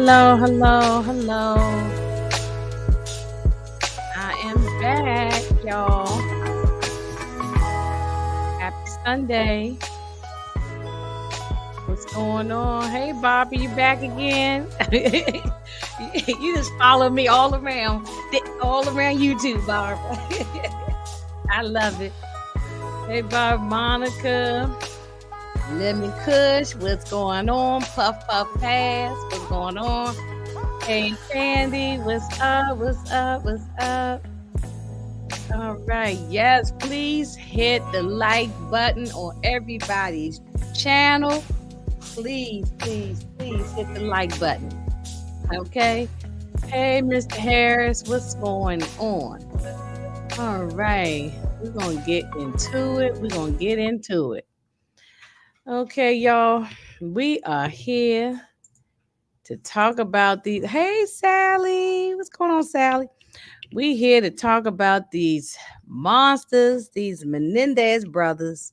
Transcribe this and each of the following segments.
Hello, hello, hello. I am back, y'all. Happy Sunday. What's going on? Hey, Bobby, you back again? You just follow me all around YouTube, Barbara. I love it. Hey, Barb, Monica, Lemon Kush, what's going on? Puff Puff Pass, what's going on? Hey, Candy, what's up? What's up? What's up? All right, yes, please hit the like button on everybody's channel. Please, please, please hit the like button. Okay. Hey, Mr. Harris, what's going on? All right, we're going to get into it. Okay, y'all, we are here to talk about these. Hey, Sally, what's going on, Sally? We here to talk about these monsters, these Menendez brothers.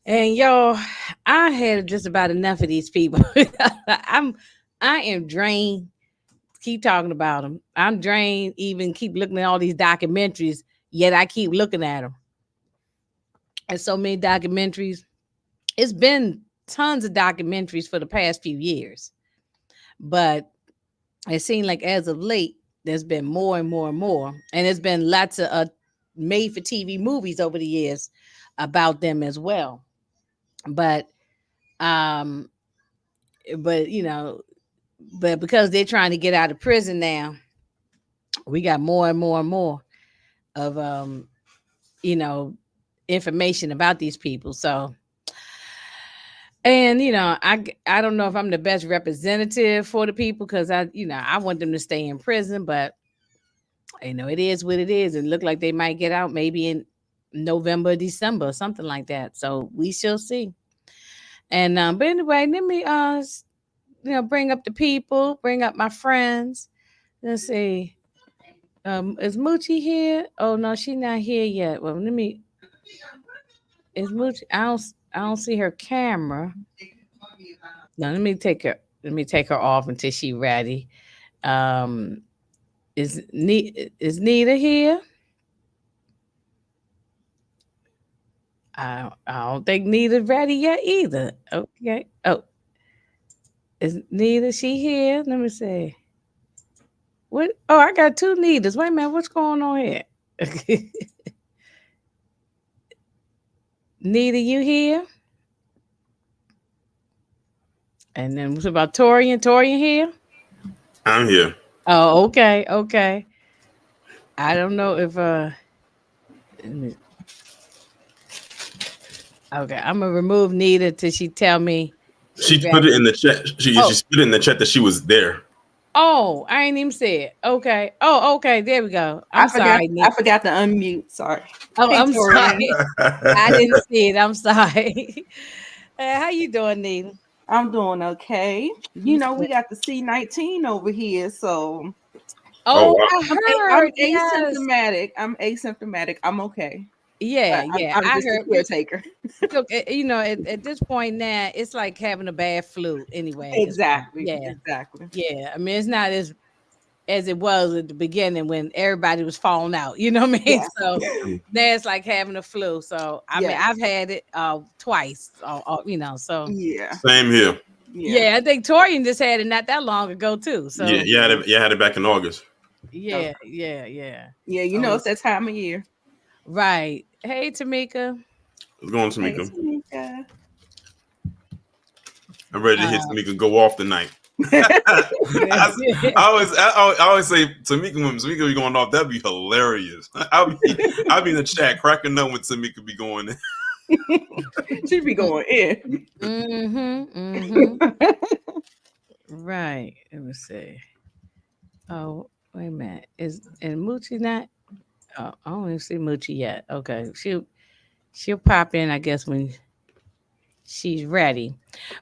And y'all, I had just about enough of these people. I am drained. Keep talking about them. I'm drained. Even keep looking at all these documentaries. Yet I keep looking at them. And so many documentaries. It's been tons of documentaries for the past few years, but it seemed like as of late, there's been more and more and more, and there's been lots of made-for-TV movies over the years about them as well. But you know, but because they're trying to get out of prison now, we got more and more and more of you know, information about these people. So, and you know, I don't know if I'm the best representative for the people because I want them to stay in prison, but you know, it is what it is. It looked like they might get out maybe in November, December, something like that. So we shall see. And but anyway, let me bring up the people, bring up my friends. Let's see. Is Moochie here? Oh no, she's not here yet. Well, let me. Is Moochie? I don't see her camera. No, let me take her off until she's ready. Um, is Nita here? I don't think Nita's ready yet either. Okay. Oh, is Nita she here? Let me see. What? Oh, I got two Nitas. Wait a minute. What's going on here? Nita, you here? And then what about Torian? Torian here? I'm here. Oh, okay, okay. I don't know if okay, I'm gonna remove Nita till she tell me. She put it in the chat. She put it in the chat that she was there. Oh, I ain't even say it. Okay. Oh, okay. There we go. I'm sorry. I forgot to unmute. Sorry. Oh, hey, I'm sorry. I didn't see it. I'm sorry. How you doing, Nita? I'm doing okay. You know, we got the C19 over here, so. Oh, wow. I heard. I'm asymptomatic. I'm asymptomatic. I'm okay. Yeah, yeah. I'm just a caretaker. Look, you know, at this point now, it's like having a bad flu anyway. Exactly. Yeah, exactly. Yeah, I mean, it's not as it was at the beginning when everybody was falling out. You know what I mean? Yeah. So now it's like having a flu. So I mean, I've had it twice. You know, so yeah, same here. Yeah, I think Torian just had it not that long ago too. So yeah, had it back in August. Yeah. You know, it's that time of year. Right. Hey, Tamika. What's going on, Tamika? Hey, Tamika. I'm ready to hit Tamika go off tonight. I always say Tamika, when Tamika be going off, that'd be hilarious. I'll be in the chat cracking up when Tamika be going in. She'd be going in. Right. Let me see. Oh, wait a minute. Is Moochie not? Oh, I don't even see Moochie yet. Okay. She'll pop in, I guess, when she's ready.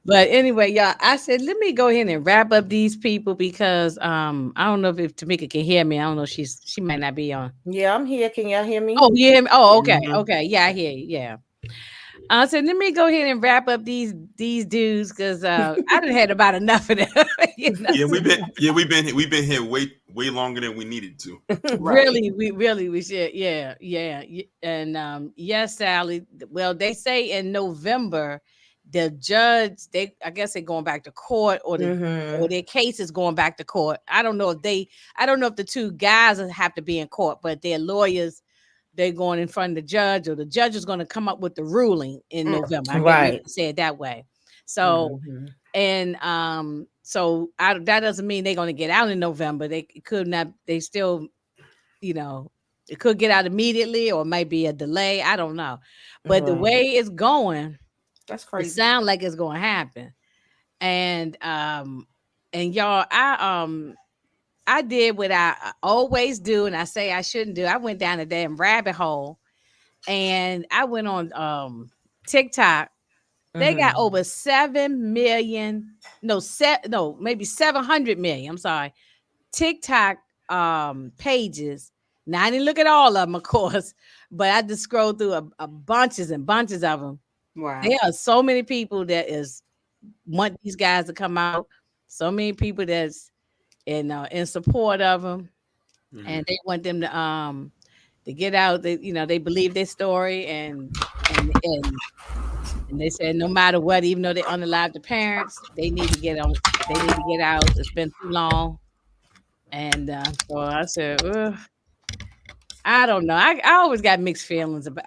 But anyway, y'all, I said let me go ahead and wrap up these people because I don't know if Tamika can hear me. I don't know. She might not be on. Yeah, I'm here. Can y'all hear me? Oh, you hear me? Oh, okay. Okay. Yeah, I hear you. Yeah. I said, let me go ahead and wrap up these dudes because I done had about enough of them. You know? We've been here way longer than we needed to. Right. We should, yeah. And yes, Sally. Well, they say in November, the judge, I guess they're going back to court, or their case is going back to court. I don't know if the two guys have to be in court, but their lawyers, they're going in front of the judge, or the judge is going to come up with the ruling in November. I guess say it that way. So, and that doesn't mean they're going to get out in November. They could not. They still, it could get out immediately, or it might be a delay. I don't know. But the way it's going, that's crazy. It sounds like it's going to happen. And y'all, I did what I always do, and I say I shouldn't do. I went down a damn rabbit hole, and I went on TikTok. They got over 7 million, maybe 700 million. I'm sorry, TikTok pages. Now I didn't look at all of them, of course, but I just scrolled through a bunches and bunches of them. Wow, there are so many people that want these guys to come out. So many people that's in support of them, and they want them to get out. They believe their story, and they said no matter what, even though they unalived the parents, they need to get out. It's been too long, and so I said, ugh. I don't know. I always got mixed feelings about.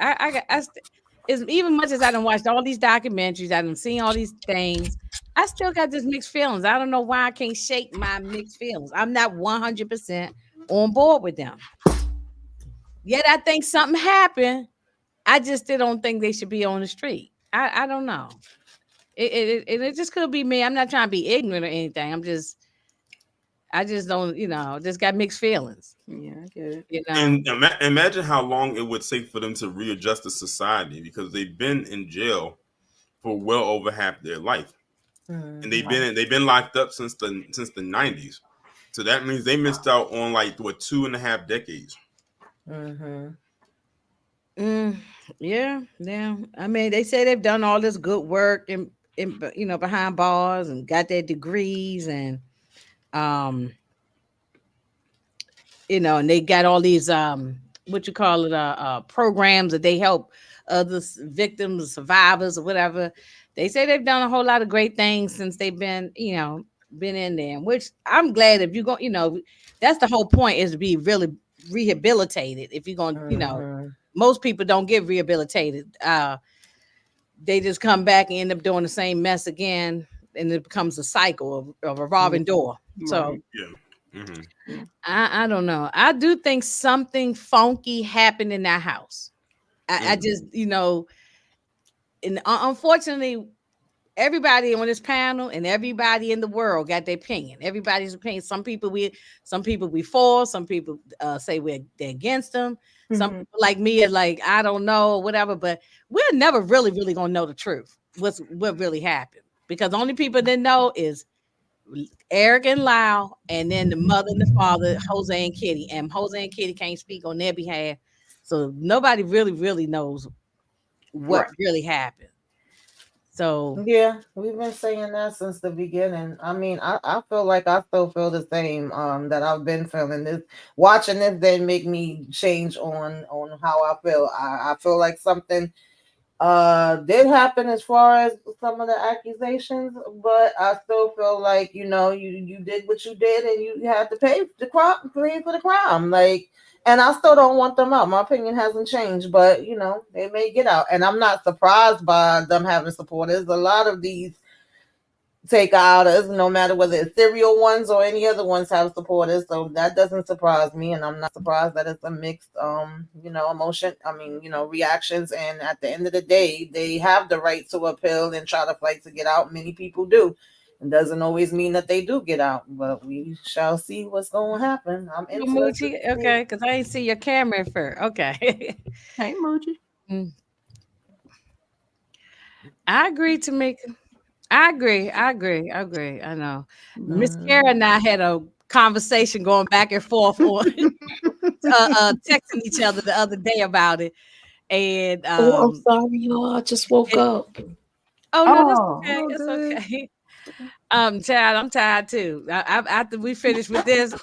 It's even much as I done watched all these documentaries, I done seen all these things. I still got this mixed feelings. I don't know why I can't shake my mixed feelings. I'm not 100% on board with them. Yet I think something happened. I just still don't think they should be on the street. I don't know. It just could be me. I'm not trying to be ignorant or anything. I just don't, just got mixed feelings. Yeah, I get it. And imagine how long it would take for them to readjust the society, because they've been in jail for well over half their life, and they've been locked up since the 90s. So that means they missed out on 2.5 decades. Yeah. I mean, they say they've done all this good work in behind bars and got their degrees, and and they got all these programs that they help other victims, survivors, or whatever. They say they've done a whole lot of great things since they've been in there, which I'm glad. If you go, that's the whole point, is to be really rehabilitated. If you're going, most people don't get rehabilitated. They just come back and end up doing the same mess again, and it becomes a cycle of a revolving door. So I don't know. I do think something funky happened in that house. I just, and unfortunately, everybody on this panel and everybody in the world got their opinion. Everybody's opinion. Some people we for. Some people say they're against them. Some people like me are like, I don't know, whatever. But we're never really, really gonna know the truth. What really happened, because the only people that know is Erik and Lyle, and then the mother and the father, Jose and Kitty. And Jose and Kitty can't speak on their behalf, so nobody really, really knows what really happened. So yeah, we've been saying that since the beginning. I mean, I feel like I still feel the same that I've been feeling. This watching this didn't make me change on how I feel. I feel like something did happen as far as some of the accusations, but I still feel like you did what you did, and you had to pay for the crime. And I still don't want them out. My opinion hasn't changed, but they may get out. And I'm not surprised by them having supporters. A lot of these takeouters, no matter whether it's serial ones or any other ones, have supporters. So that doesn't surprise me. And I'm not surprised that it's a mixed emotion. I mean, reactions. And at the end of the day, they have the right to appeal and try to fight to get out. Many people do. It doesn't always mean that they do get out, but we shall see what's going to happen. I'm interested. Okay, because I ain't see your camera at first. Okay. Hey, Moochie. I agree, Tamika. I agree. I know. Miss Kara and I had a conversation going back and forth on texting each other the other day about it. And I'm sorry, y'all. I just woke up. Oh no, that's Oh, okay. It's good. okay. Child, I'm tired too. After we finish with this,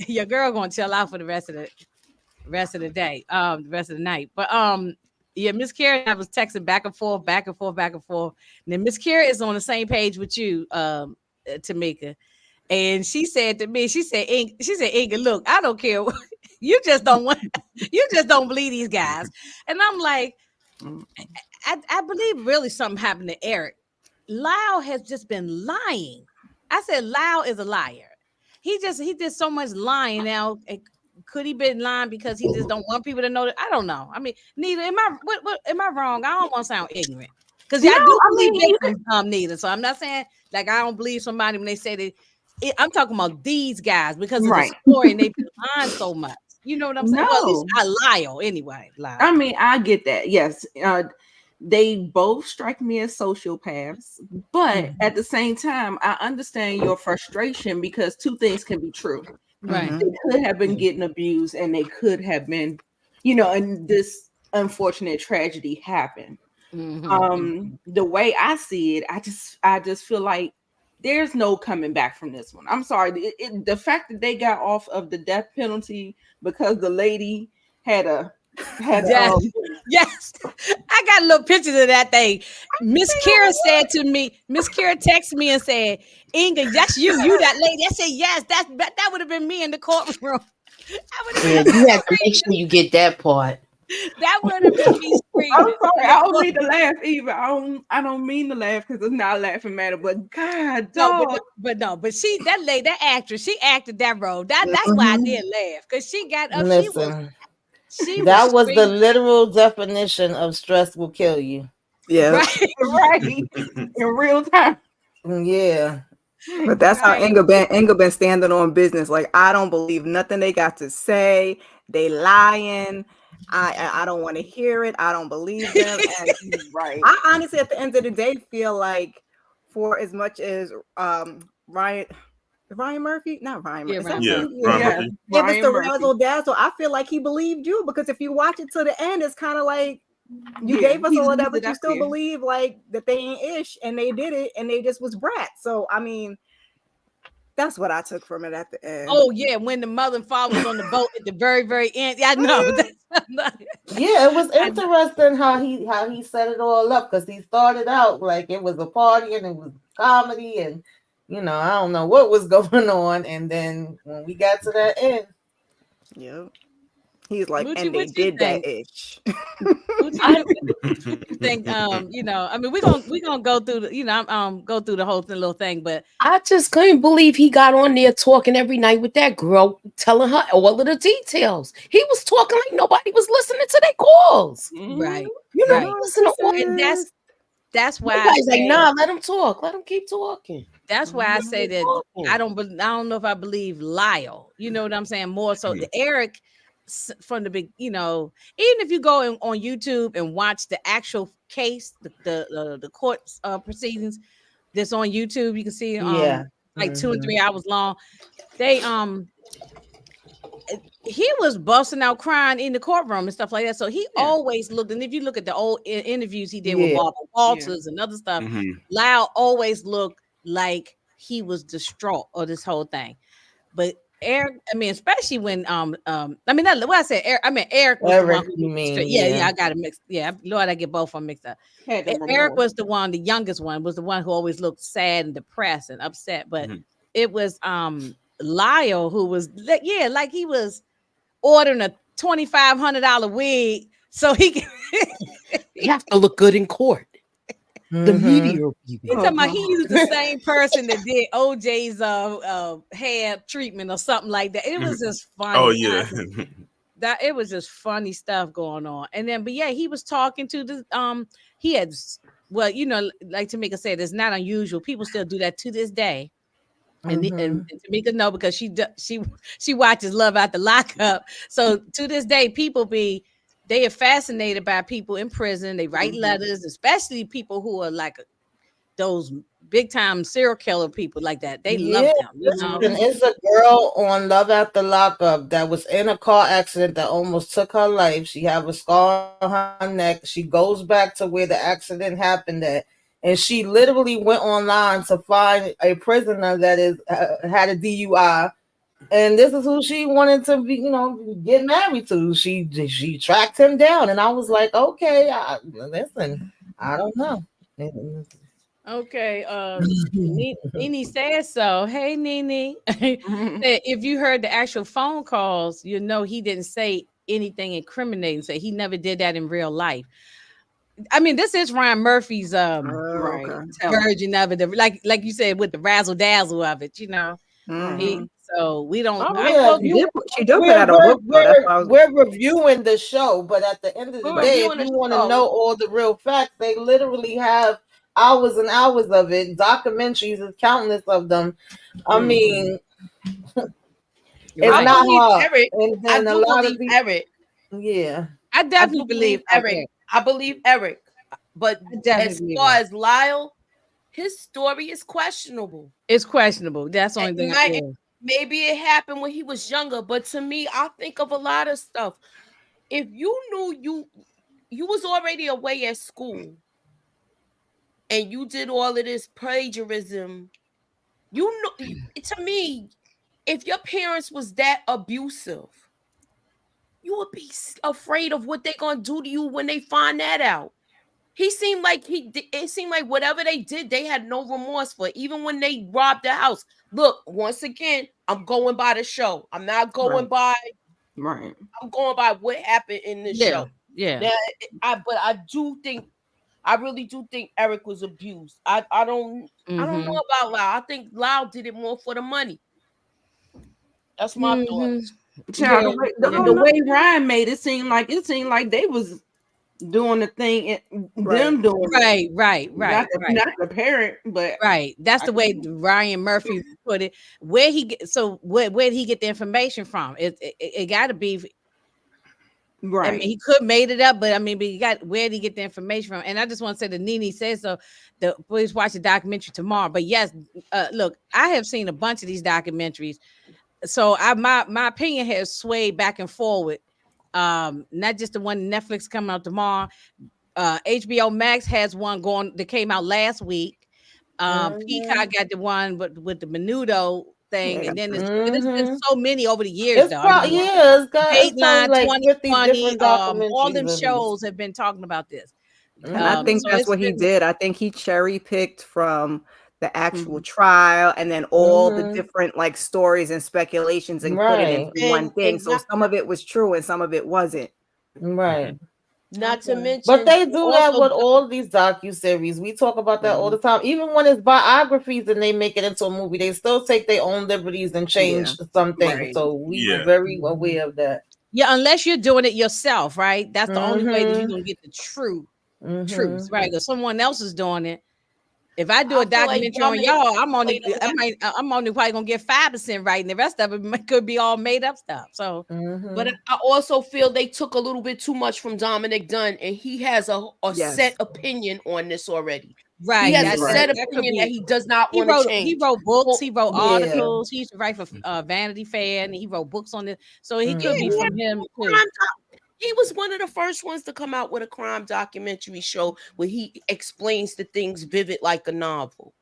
your girl gonna chill out for the rest of the day, the rest of the night. But yeah, Miss Kara and I was texting back and forth, back and forth, back and forth. And then Miss Kara is on the same page with you, Tamika. And she said to me, she said, Inga, look, I don't care. You just don't want, you just don't believe these guys. And I'm like, I believe really something happened to Erik. Lyle has just been lying. I said Lyle is a liar. He did so much lying now. Could he been lying because he just don't want people to know that? I don't know. I mean, neither am I. What am I wrong? I don't want to sound ignorant because no, I do I believe mean, victims neither. So I'm not saying like I don't believe somebody when they say that. I'm talking about these guys because of the right. story and they've been lying so much. You know what I'm saying? Well, at least No, Lyle anyway. Lyle. I mean, I get that. Yes. They both strike me as sociopaths, but at the same time, I understand your frustration because two things can be true. Right. They could have been getting abused and they could have been, and this unfortunate tragedy happened. The way I see it, I just feel like there's no coming back from this one. I'm sorry. The fact that they got off of the death penalty because the lady had Yes. Yes. I got little pictures of that thing. Miss Kara said to me, Miss Kara texted me and said, Inga, that's you that lady. I said, yes, that would have been me in the courtroom. Yeah, you have to make sure you get that part. That would have been me screaming. I'm sorry, I don't mean to laugh either. I don't mean to laugh because it's not a laughing matter. But God, dog. But she, that actress, she acted that role. That's why I did laugh because she got up. Listen, she that was the screaming. literal definition of stress will kill you. Yeah. Right. In real time. Yeah. But that's how Inga been standing on business. Like, I don't believe nothing they got to say. They lying. I don't want to hear it. I don't believe them. And Right. I honestly, at the end of the day, feel like for as much as Ryan Murphy, not Ryan Murphy. Ryan Murphy. It was the razzle dazzle. I feel like he believed you because if you watch it to the end, it's kind of like you gave us all of that, but you still believe like that they ain't ish and they did it and they just was brats. So I mean, that's what I took from it at the end. Oh yeah, when the mother and father was on the boat at the very, very end. Yeah, I know. Yeah, it was interesting how he set it all up because he started out like it was a party and it was comedy and I don't know what was going on, and then when we got to that end, yep. He's like, Moochie, and they did that ish. I think, I mean, we're gonna go through the, go through the whole little thing, but I just couldn't believe he got on there talking every night with that girl, telling her all of the details. He was talking like nobody was listening to their calls. Right. Listen to all, and that's why I say, like, nah, let him talk. Let him keep talking. That's why I say that I don't know if I believe Lyle. You know what I'm saying? More so the Erik from the big, even if you go on YouTube and watch the actual case, the court proceedings that's on YouTube, you can see like 2 and 3 hours long. They he was busting out crying in the courtroom and stuff like that. So he always looked, and if you look at the old interviews he did with Barbara Walters and other stuff, Lyle always looked like he was distraught or this whole thing. But Erik, I mean, especially when I mean, not what I said. Erik was the one who I got it mixed. Yeah, Lord, I get both of them mixed up. Erik was the one, the youngest one, was the one who always looked sad and depressed and upset. But it was Lyle who was like he was ordering a $2,500 wig so he can you have to look good in court. The media. He's talking about he used the same person that did OJ's hair treatment or something like that. It was just funny. Oh yeah. That it was just funny stuff going on. And then, but yeah, he was talking to the he had, well, like Tamika said, it's not unusual. People still do that to this day. And Tamika know because she watches Love After Lockup. So to this day, they are fascinated by people in prison. They write letters, especially people who are like those big time serial killer people like that. They love Yeah, them, you know. listen, it's a girl on Love After Lockup that was in a car accident that almost took her life. She have a scar on her neck. She goes back to where the accident happened at, and she literally went online to find a prisoner that is had a DUI. And this is who she wanted to be, get married to. She tracked him down, and I was like, okay, listen, I don't know. Okay, Nene says so. Hey, Nene. Said, if you heard the actual phone calls, you know he didn't say anything incriminating. So he never did that in real life. I mean, this is Ryan Murphy's Right. version of it. Like you said, with the razzle dazzle of it, you know. So we don't. Oh, yeah, She did put out a book. We're reviewing the show, but at the end of the day, if you want to know all the real facts, they literally have hours and hours of it. Documentaries, is countless of them. I mean, it's not hard. Eric. And then I do believe Eric. Yeah, I definitely believe Eric. I believe Eric. But as far as Lyle, his story is questionable. It's questionable. That's the only thing. Maybe it happened when he was younger, but to me, I think of a lot of stuff. If you knew you was already away at school and you did all of this plagiarism, you know, to me, if your parents was that abusive, you would be afraid of what they're gonna do to you when they find that out. He seemed like it seemed like whatever they did, they had no remorse for it. Even when they robbed the house. Look, once again, I'm going by the show. I'm not going by I'm going by what happened in the show. Yeah. Now, I really do think Erik was abused. I don't know about Lyle. I think Lyle did it more for the money. That's my thoughts. The way Ryan made it seemed like they was doing the thing, them doing right. Not the parent, but right. That's the way Ryan Murphy put it. Where he get where did he get the information from? It got to be right. I mean, he could made it up, but I mean, where did he get the information from? And I just want to say that Nene says so. Please watch the documentary tomorrow. But yes, look, I have seen a bunch of these documentaries, so my opinion has swayed back and forward. Not just the one Netflix coming out tomorrow. HBO Max has one going that came out last week. Peacock got the one with the Menudo thing, and then there's been so many over the years. It's Dateline, like 2020, all them shows have been talking about this. And I think that's what he did. I think he cherry picked from the actual trial and then all the different like stories and speculations and put it into one thing. So some of it was true and some of it wasn't. Right. Not to mention, but they do that with all these docuseries. We talk about that all the time. Even when it's biographies and they make it into a movie, they still take their own liberties and change something. Right. So we are very aware of that. Yeah, unless you're doing it yourself, right? That's the only way that you're gonna get the truth, right? Because someone else is doing it. If I do a documentary on y'all, I'm only probably gonna get 5% right, and the rest of it could be all made up stuff. So, but I also feel they took a little bit too much from Dominic Dunn, and he has a set opinion on this already. Right, he has a set opinion that he does not want to change. He wrote books, he wrote articles. He used to write for Vanity Fair, and he wrote books on this. So he could be from him too. He was one of the first ones to come out with a crime documentary show where he explains the things vivid like a novel.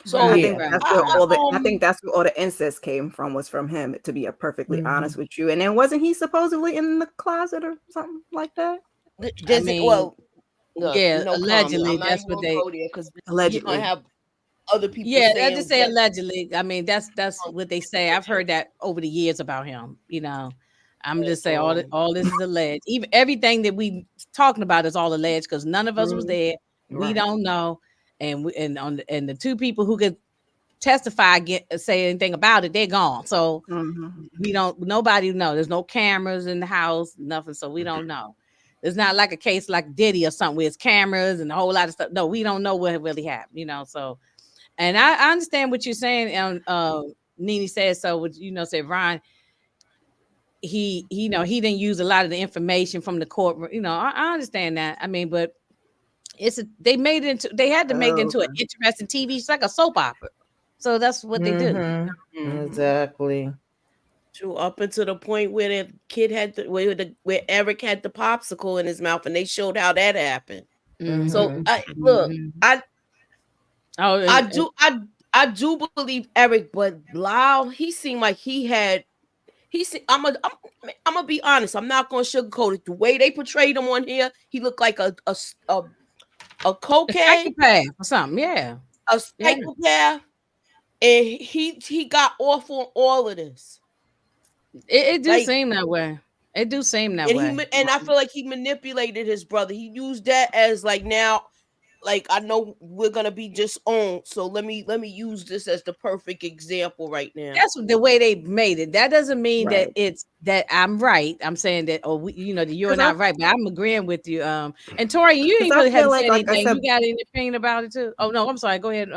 So I think that's where all the incest came from, was from him, to be perfectly honest with you. And then wasn't he supposedly in the closet or something like that? Allegedly. That's what they allegedly have other people. Yeah, I just say allegedly. I mean, that's what they say. I've heard that over the years about him, you know. I'm just saying all this is alleged. Even everything that we talking about is all alleged because none of us was there. We don't know, and the two people who could testify say anything about it, they're gone. So we don't. Nobody know. There's no cameras in the house, nothing. So we don't know. It's not like a case like Diddy or something where it's cameras and a whole lot of stuff. No, we don't know what really happened. You know. So, and I understand what you're saying. And Nene says so. Said Ryan. He didn't use a lot of the information from the court. I understand that. I mean, but they had to make it into an interesting TV. It's like a soap opera. So that's what they do. Exactly. True, up until the point where the kid had where Erik had the popsicle in his mouth, and they showed how that happened. So I do believe Erik, but Lyle, he seemed like I'm gonna be honest. I'm not gonna sugarcoat it. The way they portrayed him on here, he looked like a cocaine psychopath or something. Yeah, a psychopath, and he got off on all of this. It do seem that way. It do seem that way. And I feel like he manipulated his brother. He used that as like, now, like, I know we're gonna be disowned, so let me use this as the perfect example right now. That's the way they made it. That doesn't mean that it's that I'm right. I'm saying that, you're not right, but I'm agreeing with you. And Tori, you ain't really had to say anything. You got any opinion about it too? Oh no, I'm sorry. Go ahead.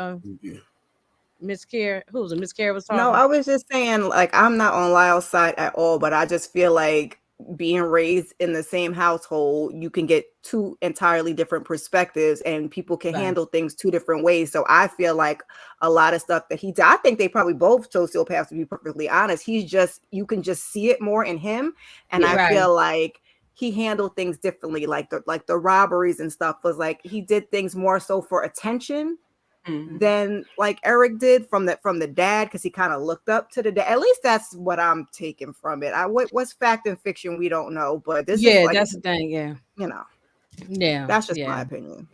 Miss Care, who was it? Miss Care was talking. No, I was just saying, like, I'm not on Lyle's side at all, but I just feel like being raised in the same household, you can get two entirely different perspectives, and people can handle things two different ways. So I feel like a lot of stuff that he did, I think they probably both sociopaths, to be perfectly honest. You can just see it more in him, and I feel like he handled things differently, like the robberies and stuff was like he did things more so for attention. Than like Erik did from the dad, because he kind of looked up to the dad. At least that's what I'm taking from it. What's fact and fiction, we don't know, but this is like, that's the thing. That's just my opinion.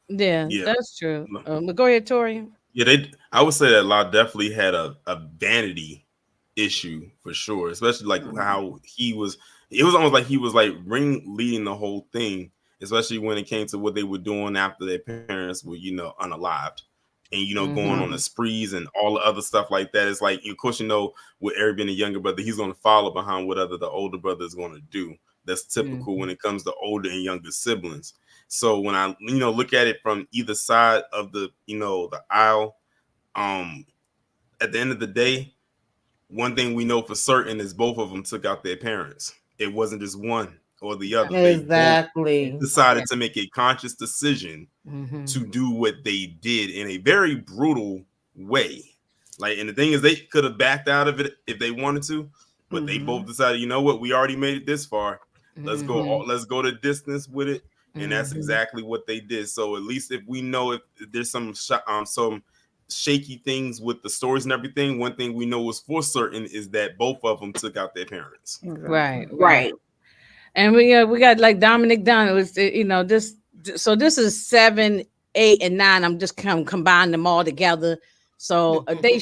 Yeah, that's true. But go ahead, Tori. I would say that Lyle definitely had a vanity issue for sure, especially like how he was. It was almost like he was like leading the whole thing, especially when it came to what they were doing after their parents were unalived. And going on the sprees and all the other stuff like that. It's like, of course, with Erik being a younger brother, he's going to follow behind whatever the older brother is going to do. That's typical when it comes to older and younger siblings. So when I look at it from either side of the the aisle, at the end of the day, one thing we know for certain is both of them took out their parents. It wasn't just one or the other. Exactly. They decided to make a conscious decision to do what they did in a very brutal way. Like, and the thing is, they could have backed out of it if they wanted to, but they both decided, you know what, we already made it this far. Let's go the distance with it. And that's exactly what they did. So at least if we know if there's some shaky things with the stories and everything, one thing we know is for certain is that both of them took out their parents. Right. And we got like Dominic Dunn. It was this. So this is 7, 8, and 9. I'm just kind of combining them all together. So they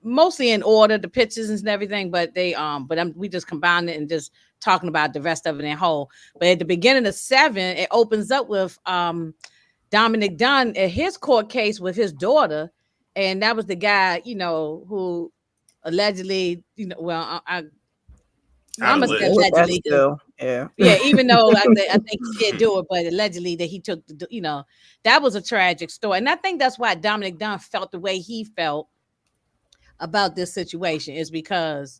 mostly in order, the pictures and everything, but we just combined it and just talking about the rest of it in whole. But at the beginning of 7, it opens up with Dominic Dunn at his court case with his daughter, and that was the guy who allegedly I'm allegedly, even though I think he did do it, but allegedly that he took that was a tragic story, and I think that's why Dominic Dunn felt the way he felt about this situation is because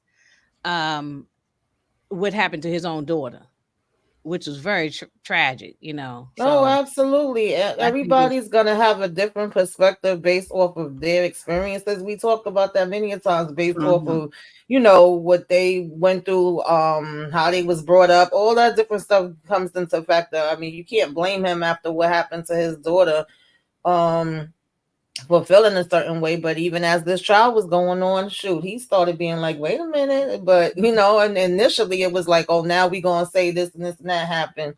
what happened to his own daughter, which was very tragic, So, oh, absolutely. Everybody's gonna have a different perspective based off of their experiences. We talked about that many times, based off of what they went through, how they was brought up, all that different stuff comes into factor. I mean, you can't blame him after what happened to his daughter, for feeling a certain way. But even as this trial was going on, he started being like, wait a minute. But and initially it was like, oh, now we gonna say this and that happened.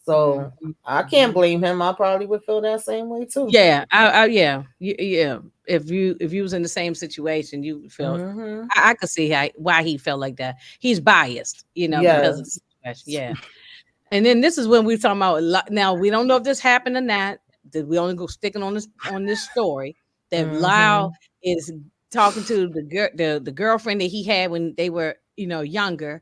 So I can't blame him. I probably would feel that same way too. Yeah, If you was in the same situation, you feel I could see why he felt like that. He's biased, because of the situation. Yeah. And then this is when we're talking about. Now we don't know if this happened or not. That we only go sticking on this story that Lyle is talking to the girlfriend that he had when they were younger,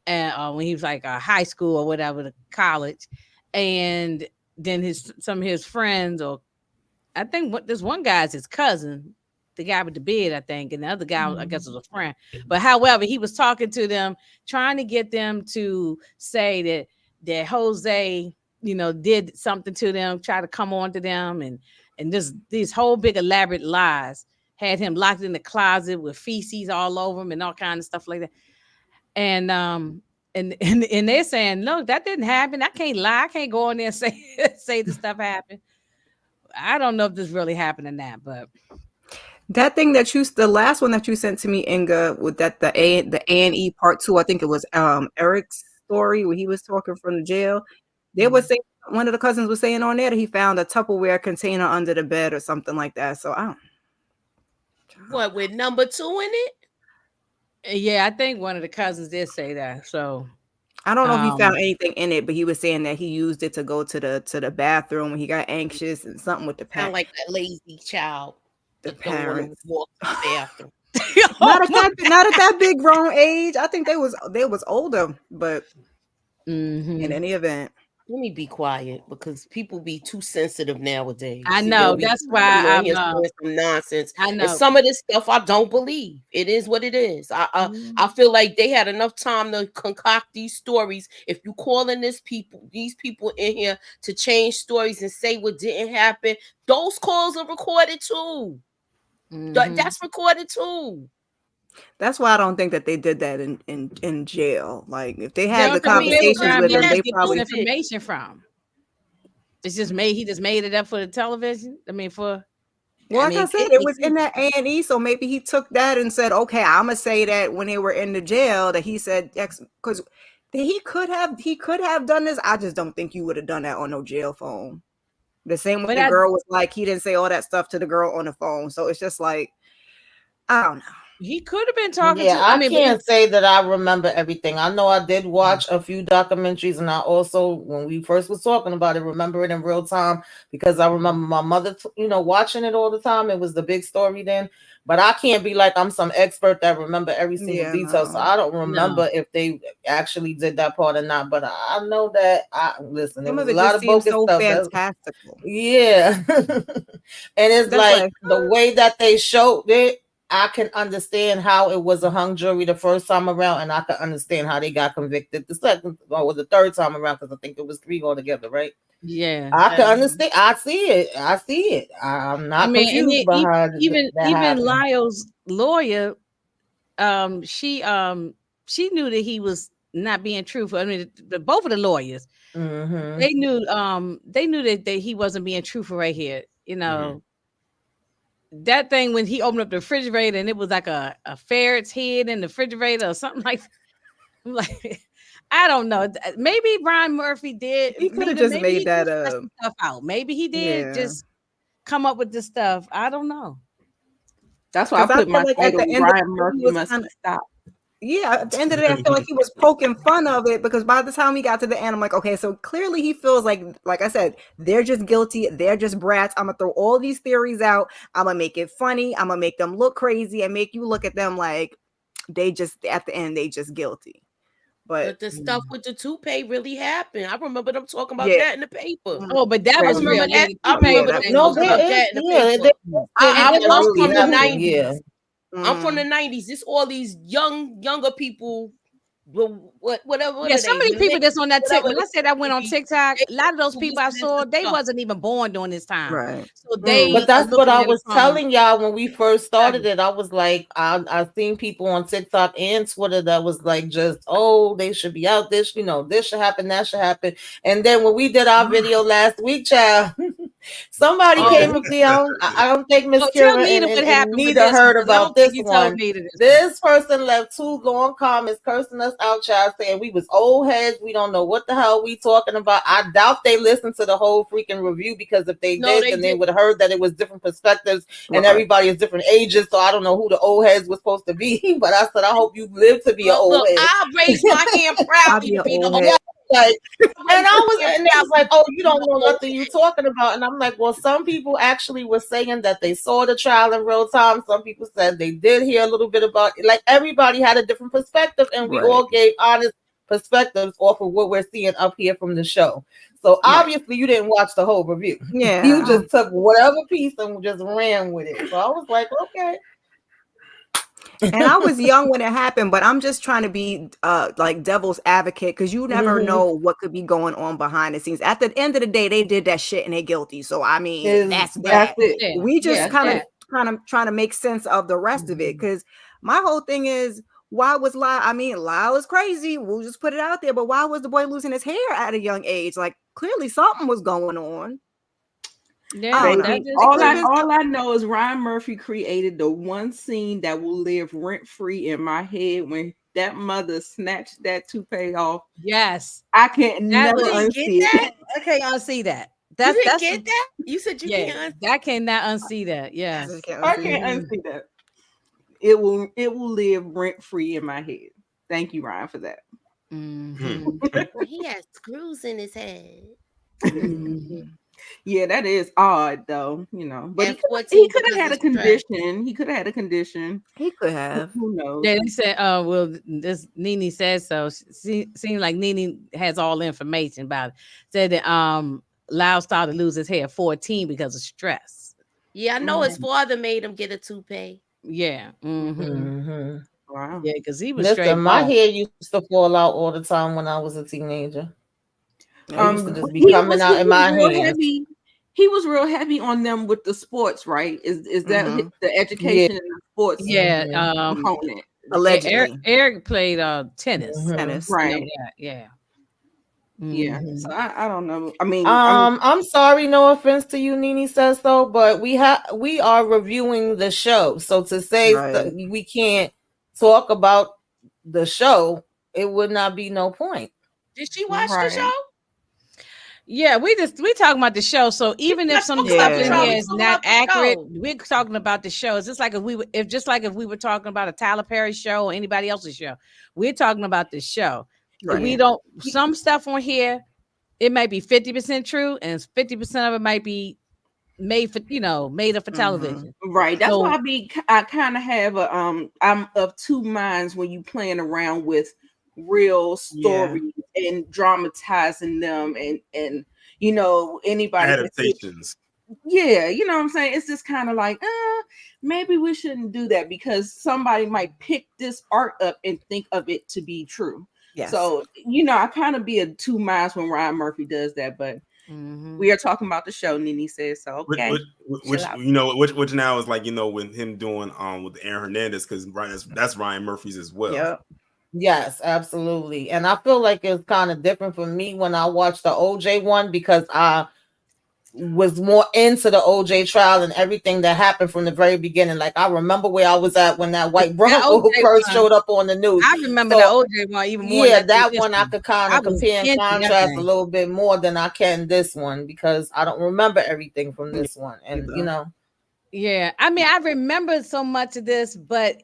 and when he was like high school or whatever, the college, and then some of his friends, or I think this one guy's his cousin, the guy with the beard, I think, and the other guy I guess was a friend. But however, he was talking to them, trying to get them to say that Jose, did something to them, tried to come on to them, and just these whole big elaborate lies. Had him locked in the closet with feces all over him and all kind of stuff like that. And and they're saying, look, that didn't happen. I can't lie. I can't go in there and say this stuff happened. I don't know if this really happened or not, but that thing that the last one that you sent to me, Inga, with that the A&E part 2, I think it was Erik's story where he was talking from the jail. They were saying, one of the cousins was saying on there that he found a Tupperware container under the bed or something like that. So I don't. What, with number 2 in it? Yeah, I think one of the cousins did say that. So I don't know if he found anything in it, but he was saying that he used it to go to the bathroom when he got anxious and something with the Sound like that lazy child. The parents walk to the bathroom. not at that big grown age. I think they was older, but in any event. Let me be quiet because people be too sensitive nowadays. I know. That's why I'm some nonsense. I know. And some of this stuff I don't believe. It is what it is. I feel like they had enough time to concoct these stories. If you calling these people in here to change stories and say what didn't happen, those calls are recorded too. That's recorded too. That's why I don't think that they did that in jail. Like if they had the conversations with them, they probably information from. It's just he just made it up for the television. I mean, like I said, it was in that A&E, so maybe he took that and said, "Okay, I'm gonna say that when they were in the jail that he said X," because he could have done this. I just don't think you would have done that on no jail phone. The same way the girl was like, he didn't say all that stuff to the girl on the phone. So it's just like, I don't know. He could have been talking to. I can't say that I remember everything. I know I did watch a few documentaries, and I also, when we first was talking about it, remember it in real time because I remember my mother, watching it all the time. It was the big story then. But I can't be like I'm some expert that remember every single detail. No. So I don't remember if they actually did that part or not. But I know that listen, there was a lot of bogus stuff. Fantastical. Yeah. And it's like the way that they showed it. I can understand how it was a hung jury the first time around, and I can understand how they got convicted the second or the third time around because I think it was 3 altogether, right? Yeah, I can understand. I see it. I'm not confused behind even Lyle's lawyer. She knew that he was not being truthful. I mean, both of the lawyers, they knew that he wasn't being truthful right here. That thing when he opened up the refrigerator and it was like a ferret's head in the refrigerator or something like I don't know. Maybe Brian Murphy did. He could have just made that stuff out. Maybe he did just come up with this stuff. I don't know. That's why I put my title, Brian Murphy must stop. Yeah, at the end of the day, I feel like he was poking fun of it because by the time he got to the end, I'm like, okay, so clearly he feels like I said, they're just guilty. They're just brats. I'm going to throw all these theories out. I'm going to make it funny. I'm going to make them look crazy and make you look at them like they just, at the end, they just guilty. But the stuff with the toupee really happened. I remember them talking about that in the paper. Oh, but that was real. I remember them talking about that in the paper. I'm from the 90s. Yeah. I'm from the 90s. It's all these younger people. Whatever. Yeah, some of these people that's on that TikTok. When I said I went on TikTok, a lot of those people I saw, they wasn't even born during this time. Right. So they. But that's what I was telling y'all when we first started it. I was like, I've seen people on TikTok and Twitter that was like, just they should be out. This should happen, that should happen. And then when we did our video last week, child. Somebody came up there. I don't think Miss Kira and Nita heard about this one. This person left 2 long comments cursing us out, child, saying we was old heads. We don't know what the hell we talking about. I doubt they listened to the whole freaking review because if they did, then they would have heard that it was different perspectives and everybody is different ages. So I don't know who the old heads was supposed to be. But I said, I hope you live to be an old head. I raised my hand proudly to be the old head. Like, and they was like, oh, you don't know nothing you talking about. And I'm like, well, some people actually were saying that they saw the trial in real time. Some people said they did hear a little bit about it. Like everybody had a different perspective, and we all gave honest perspectives off of what we're seeing up here from the show. So obviously you didn't watch the whole review. Yeah. You just took whatever piece and just ran with it. So I was like, okay. And I was young when it happened, but I'm just trying to be like devil's advocate because you never know what could be going on behind the scenes. At the end of the day, they did that shit and they're guilty. So I mean, that's that. it. We just kind Yeah. of trying to make sense of the rest of it. Because my whole thing is, why was Lyle? I mean, Lyle is crazy. We'll just put it out there. But why was the boy losing his hair at a young age? Like clearly something was going on. Yeah, Baby, all I know is Ryan Murphy created the one scene that will live rent free in my head when that mother snatched that toupee off. Yes, I can't never unsee it. I can't unsee that. That's get that. You said you can't. I cannot unsee that. Yes, I can't unsee that. It will live rent free in my head. Thank you, Ryan, for that. He has screws in his head. Yeah, that is odd, though. You know, but he could have had a condition. He could have had a condition. He could have. Who knows? Yeah, they said, well, this Nene says so. Seems like Nene has all the information about it. Said that Lyle started to lose his hair at 14 because of stress. Yeah, I know his father made him get a toupee. Yeah. Wow. Yeah, because he was Listen, straight. my hair used to fall out all the time when I was a teenager. It used to just be coming out in my hands. He was real heavy on them with the sports, right? Is that the education and the sports? Yeah, component. Allegedly, Erik played tennis. Tennis, right? Yeah. Yeah. So I don't know. I mean, I'm sorry, no offense to you, Nene says so, but we are reviewing the show. So to say that we can't talk about the show, it would not be no point. Did she watch the show? Yeah, we talking about the show. So even if some stuff in here is not accurate, we're talking about the show. It's just like if we were talking about a Tyler Perry show or anybody else's show. We're talking about the show. Right. We don't some stuff on here, it might be 50% true, and 50% of it might be made up for television. Right. That's why I kind of have I'm of two minds when you playing around with real stories and dramatizing them and anybody adaptations. Yeah, you know what I'm saying? It's just kind of like, maybe we shouldn't do that because somebody might pick this art up and think of it to be true. Yes. So, I kind of be of two minds when Ryan Murphy does that, but we are talking about the show, Nene says, so okay. Which now is like, with him doing with Aaron Hernandez, because that's Ryan Murphy's as well. Yep. Yes, absolutely. And I feel like it's kind of different for me when I watched the OJ one because I was more into the OJ trial and everything that happened from the very beginning. Like I remember where I was at when that white Bronco first showed up on the news. I remember the OJ one even more. Yeah, that one I could kind of compare and contrast a little bit more than I can this one because I don't remember everything from this one. And Yeah, I mean, I remember so much of this, but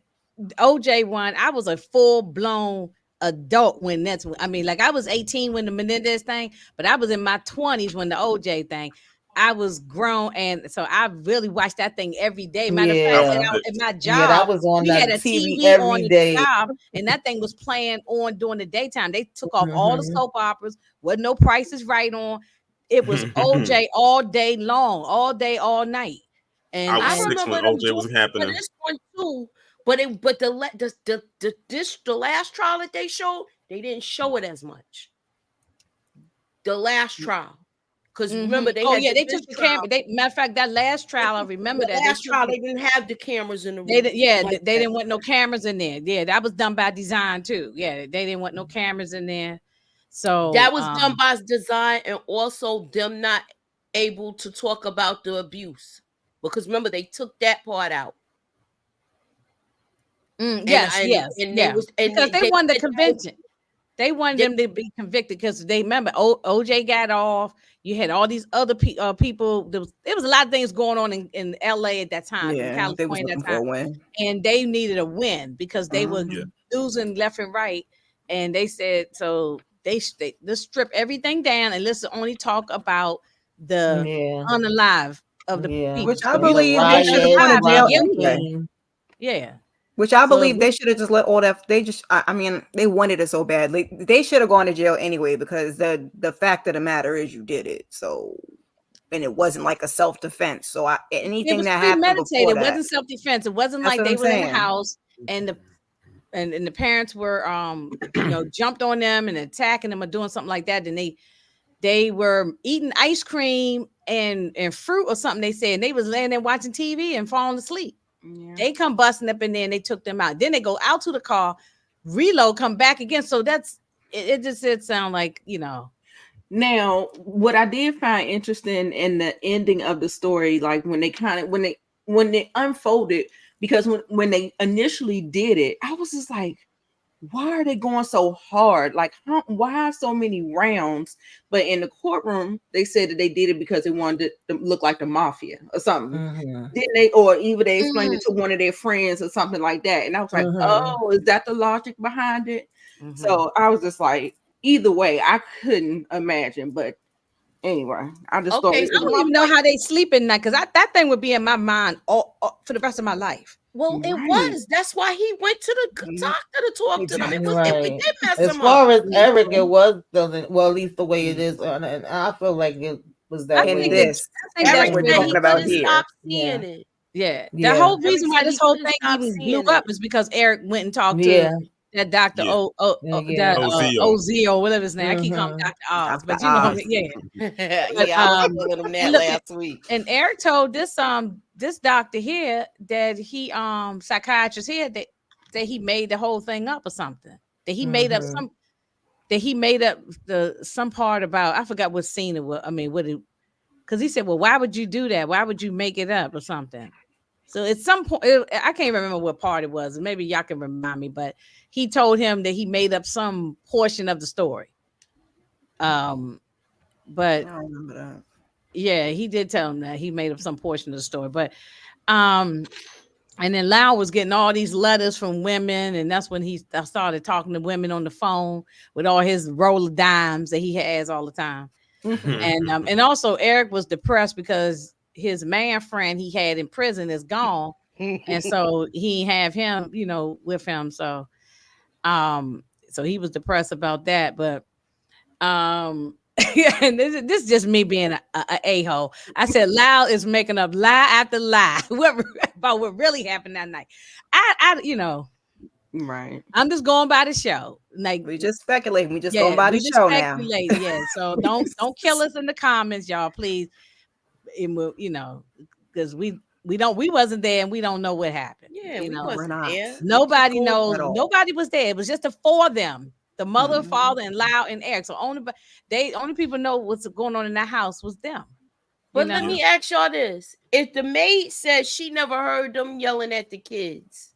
OJ one, I was a full-blown adult when I was 18 when the Menendez thing, but I was in my 20s when the OJ thing. I was grown, and so I really watched that thing every day. Matter of fact, at my job, that was on we had a TV TV on every day. the job, and that thing was playing on during the daytime. They took off all the soap operas. Wasn't no Price is Right on. It was OJ all day long, all day, all night. And I was 6 when OJ was happening. This one too. But the last trial that they showed, they didn't show it as much. The last trial, because remember they they took the camera. Matter of fact, that last trial, I remember that last trial they didn't have the cameras in the room. They didn't want no cameras in there. Yeah, that was done by design too. Yeah, they didn't want no cameras in there. So that was done by design, and also them not able to talk about the abuse because remember they took that part out. Because they wanted the convention. They wanted them to be convicted because they remember OJ got off. You had all these other people. There was a lot of things going on in LA at that time, in California at that time, and they needed a win because they were losing left and right. And they said so. Let's strip everything down and let's only talk about the unalive of the people. Which I believe they should have gone to jail anyway. Yeah. Which I believe they should have just let all that. I mean, they wanted it so badly. They should have gone to jail anyway because the fact of the matter is you did it. So, and it wasn't like a self-defense. So anything that happened before it wasn't self-defense. It wasn't like they were in the house and the parents were jumped on them and attacking them or doing something like that, then they were eating ice cream and fruit or something, they said, and they was laying there watching TV and falling asleep. Yeah. They come busting up in there and they took them out. Then they go out to the car, reload, come back again. So that's it. It sound like, Now, what I did find interesting in the ending of the story, like when they unfolded, because when they initially did it, I was just like, why are they going so hard? Like, why so many rounds? But in the courtroom, they said that they did it because they wanted it to look like the mafia or something. Didn't they? Or even they explained it to one of their friends or something like that. And I was like, oh, is that the logic behind it? So I was just like, either way, I couldn't imagine. But anyway, I just thought I don't even know how they sleep at night, because that thing would be in my mind all for the rest of my life. Well, it was. That's why he went to the doctor to talk to them. It did mess as him far up. as Erik, it was still, well, at least the way it is, and I feel like it was that way. I think that's what we're talking about here. Stop seeing it. Yeah. The whole reason why this whole thing even blew up is because Erik went and talked to that Dr. Oz or whatever his name. I keep calling him Dr. Oz, but you know what I mean? I was looking at him that last week. And Erik told this doctor here that he psychiatrist here that he made the whole thing up or something. That he made up some part about, I forgot what scene it was. I mean, because he said, well, why would you do that? Why would you make it up or something? So at some point, I can't remember what part it was. Maybe y'all can remind me, but he told him that he made up some portion of the story. But I don't remember that. Yeah, he did tell him that he made up some portion of the story. But and then Lyle was getting all these letters from women, and that's when he started talking to women on the phone with all his roll of dimes that he has all the time. And also Erik was depressed because his man friend he had in prison is gone, and so he have him, with him. So he was depressed about that. But and this is just me being a hole. I said Lyle is making up lie after lie about what really happened that night. Right. I'm just going by the show. Like, we just speculating. We just going by the show now. Yeah. So don't kill us in the comments, y'all, please. Because we wasn't there and we don't know what happened. Yeah, we wasn't there. Nobody knows. Nobody was there. It was just the four of them. The mother, father, and Lyle and Erik. So only people know what's going on in that house was them. But let me ask y'all this: if the maid says she never heard them yelling at the kids,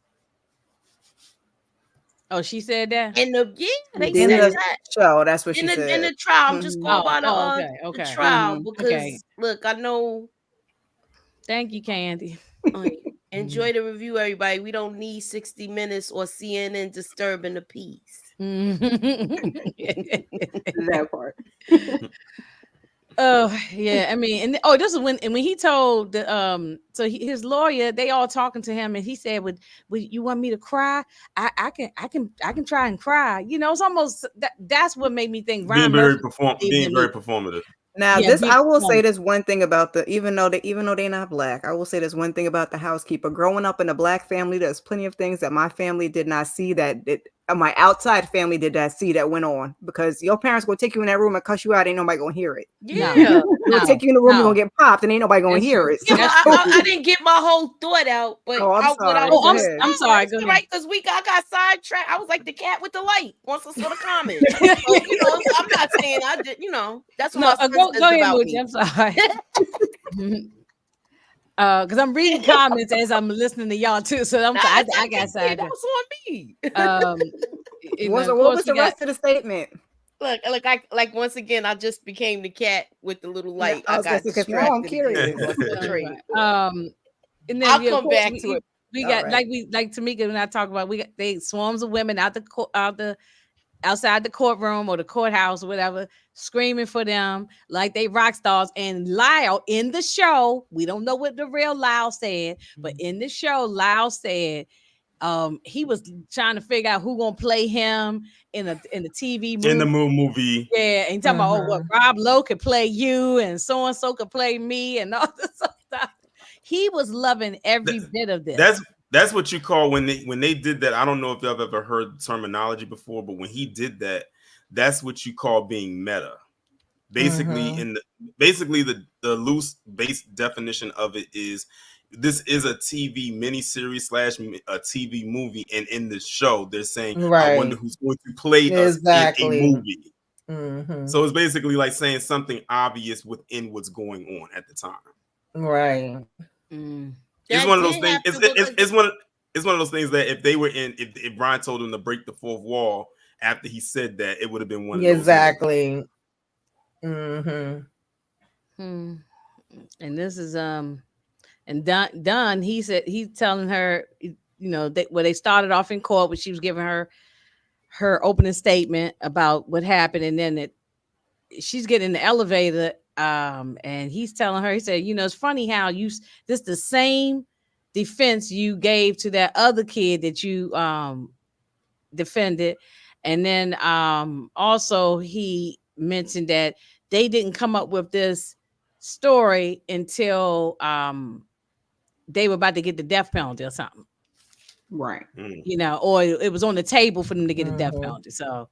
oh, she said that. They said that. Show. That's what she said in the trial. I'm just going by the trial because look, I know. Thank you, Candy. Enjoy the review, everybody. We don't need 60 Minutes or CNN disturbing the peace. That part. Oh yeah, I mean, this is when he told the his lawyer, they all talking to him, and he said, "Would you want me to cry? I can try and cry." It's almost that's what made me think being very performative. Now, I will say this one thing about even though they're not black, I will say this one thing about the housekeeper. Growing up in a black family, there's plenty of things that my family did not see my outside family did not see that went on, because your parents will take you in that room and cuss you out. Ain't nobody gonna hear it. Yeah, they'll take you in the room, you're gonna get popped, and ain't nobody gonna hear it. Yeah, I didn't get my whole thought out, but I'm sorry. Go ahead. Right, because I got sidetracked. I was like the cat with the light. Once I saw the comment, so, I'm not saying I did. That's what my go ahead, Moochie. I'm sorry. Because I'm reading comments as I'm listening to y'all too, so I got sidetracked. That was on me. What was the rest of the statement? Look, like once again, I just became the cat with the little light. I got distracted. I'm curious. And then I'll come back to it. We got like Tamika and I talk about. We got swarms of women outside the courtroom or the courthouse or whatever, screaming for them like they rock stars. And Lyle in the show, we don't know what the real Lyle said, but in the show, Lyle said he was trying to figure out who gonna play him in the TV movie. In the movie. Yeah, and talking about what Rob Lowe could play you and so could play me and all this stuff. He was loving every bit of this. That's what you call when they did that. I don't know if y'all have ever heard the terminology before, but when he did that, that's what you call being meta. Basically, the loose base definition of it is this is a TV miniseries / a TV movie, and in the show they're saying, I wonder who's going to play us in a movie. So it's basically like saying something obvious within what's going on at the time. Right. It's one of those things. It's one of those things that if they were if Brian told him to break the fourth wall after he said that, it would have been one of those. Exactly. And this is and Don he said he's telling her, you know, where they started off in court, when she was giving her opening statement about what happened, and then she's getting in the elevator, and he's telling her, he said, you know, it's funny how this the same defense you gave to that other kid that you defended, and then also he mentioned that they didn't come up with this story until they were about to get the death penalty or something. Right. You know, or it was on the table for them to get a death penalty. So,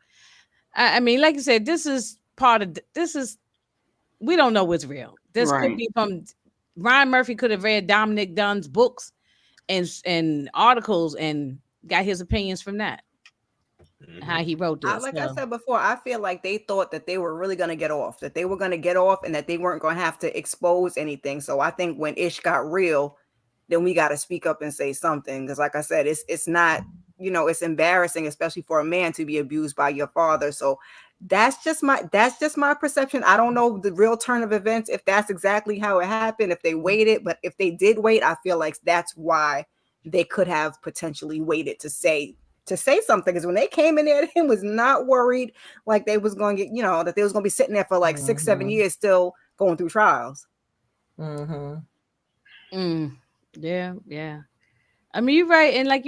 I mean, like you said, this is we don't know what's real. This could be from Ryan Murphy could have read Dominic Dunn's books and articles and got his opinions from that. How he wrote this. I said before, I feel like they thought that they were really going to get off, and that they weren't going to have to expose anything. So I think when ish got real, then we got to speak up and say something. Because like I said, it's not, you know, it's embarrassing, especially for a man to be abused by your father. So that's just my perception. I don't know the real turn of events, if that's exactly how it happened, if they waited, but if they did wait, I feel like that's why they could have potentially waited to say something. Because when they came in there, him was not worried like they was going to get, you know, that they was going to be sitting there for like 6-7 years still going through trials. Yeah. I mean, you're right. And like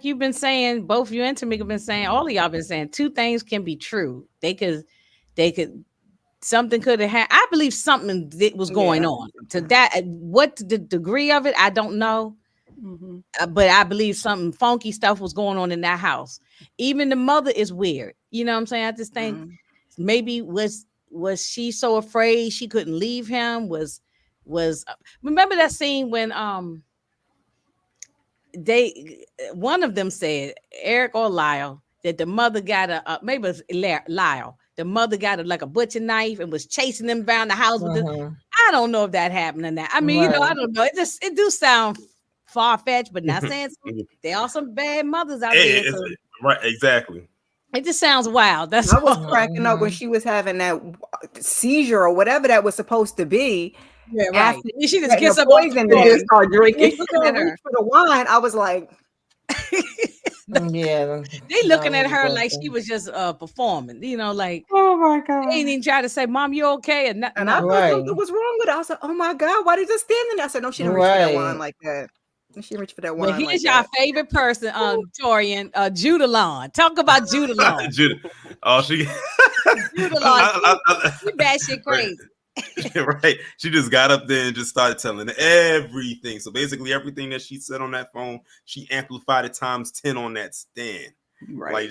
you've been saying, both you and Tamika have been saying, all of y'all been saying, two things can be true. They could something could have happened. I believe something that was going on. To that, what the degree of it, I don't know. But I believe something funky stuff was going on in that house. Even the mother is weird. You know what I'm saying? I just think maybe was she so afraid she couldn't leave him? Was remember that scene when one of them said, Erik or Lyle, that the mother got maybe it was Lyle. The mother got like a butcher knife and was chasing them around the house with it. I don't know if that happened or not. I mean, you know, I don't know. It do sound far-fetched, but not saying there are some bad mothers out there. So right, exactly. It just sounds wild. I was cracking up when she was having that seizure or whatever that was supposed to be. Yeah, right. She just gets up poison and just start drinking. Reach for the wine. I was like, yeah. They looking at her like she was just performing. You know, like, oh my God. They ain't even try to say, "Mom, you okay?" And I thought something was wrong with it. I was like, "Oh my God, why did you stand in there?" I said, "No, she didn't reach for that wine like that." She reached for that wine. Well, here's your favorite person, Torian, Judalon. Talk about Judalon. Judah. Oh, she Judalon. She batshit crazy. Right. She just got up there and just started telling everything. So basically everything that she said on that phone, she amplified it times 10 on that stand. Right. Like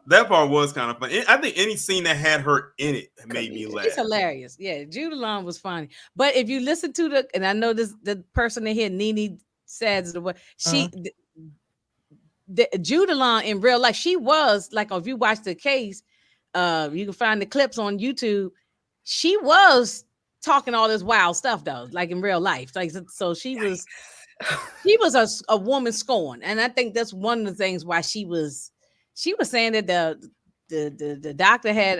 that part was kind of funny. I think any scene that had her in it made me laugh. It's hilarious. Yeah, Judalon was funny. But if you listen to and I know the person in here, Nene says the way the Judalon in real life, she was like, if you watch the case, you can find the clips on YouTube. She was talking all this wild stuff though, like in real life. Like so, she was a woman scorned, and I think that's one of the things why she was saying that the doctor had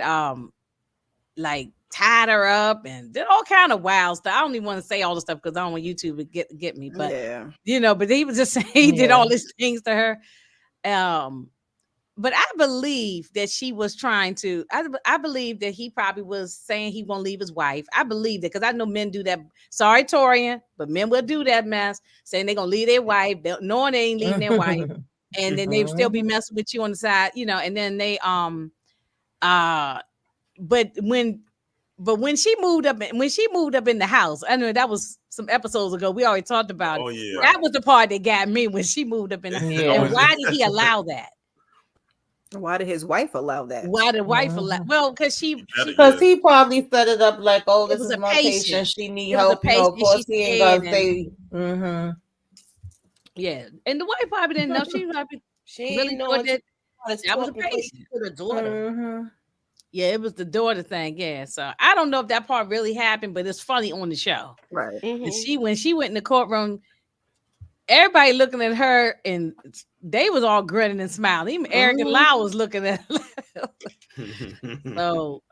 like tied her up and did all kind of wild stuff. I don't even want to say all the stuff because I don't want YouTube to get me, but you know, but he was just saying he did all these things to her. But I believe that she was trying to, I believe that he probably was saying he won't leave his wife. I believe that because I know men do that. Sorry, Torian, but men will do that mess, saying they're going to leave their wife, knowing they ain't leaving their wife. And then they still be messing with you on the side, you know, and then they, but when But when she moved up in the house, I know that was some episodes ago. We already talked about it. Yeah. That was the part that got me when she moved up in the house. Yeah. And why did he allow that? Why did his wife allow that? Why did wife allow? Well, because he probably set it up like, oh, this is my patient. She need help. Of course, he ain't gonna say. Yeah, and the wife probably didn't know. She probably really thought that was a patient to the daughter. Yeah, it was the daughter thing. Yeah, so I don't know if that part really happened, but it's funny on the show. Right. And when she went in the courtroom, everybody looking at her, and they was all grinning and smiling. Even Erik and Lyle was looking at her. So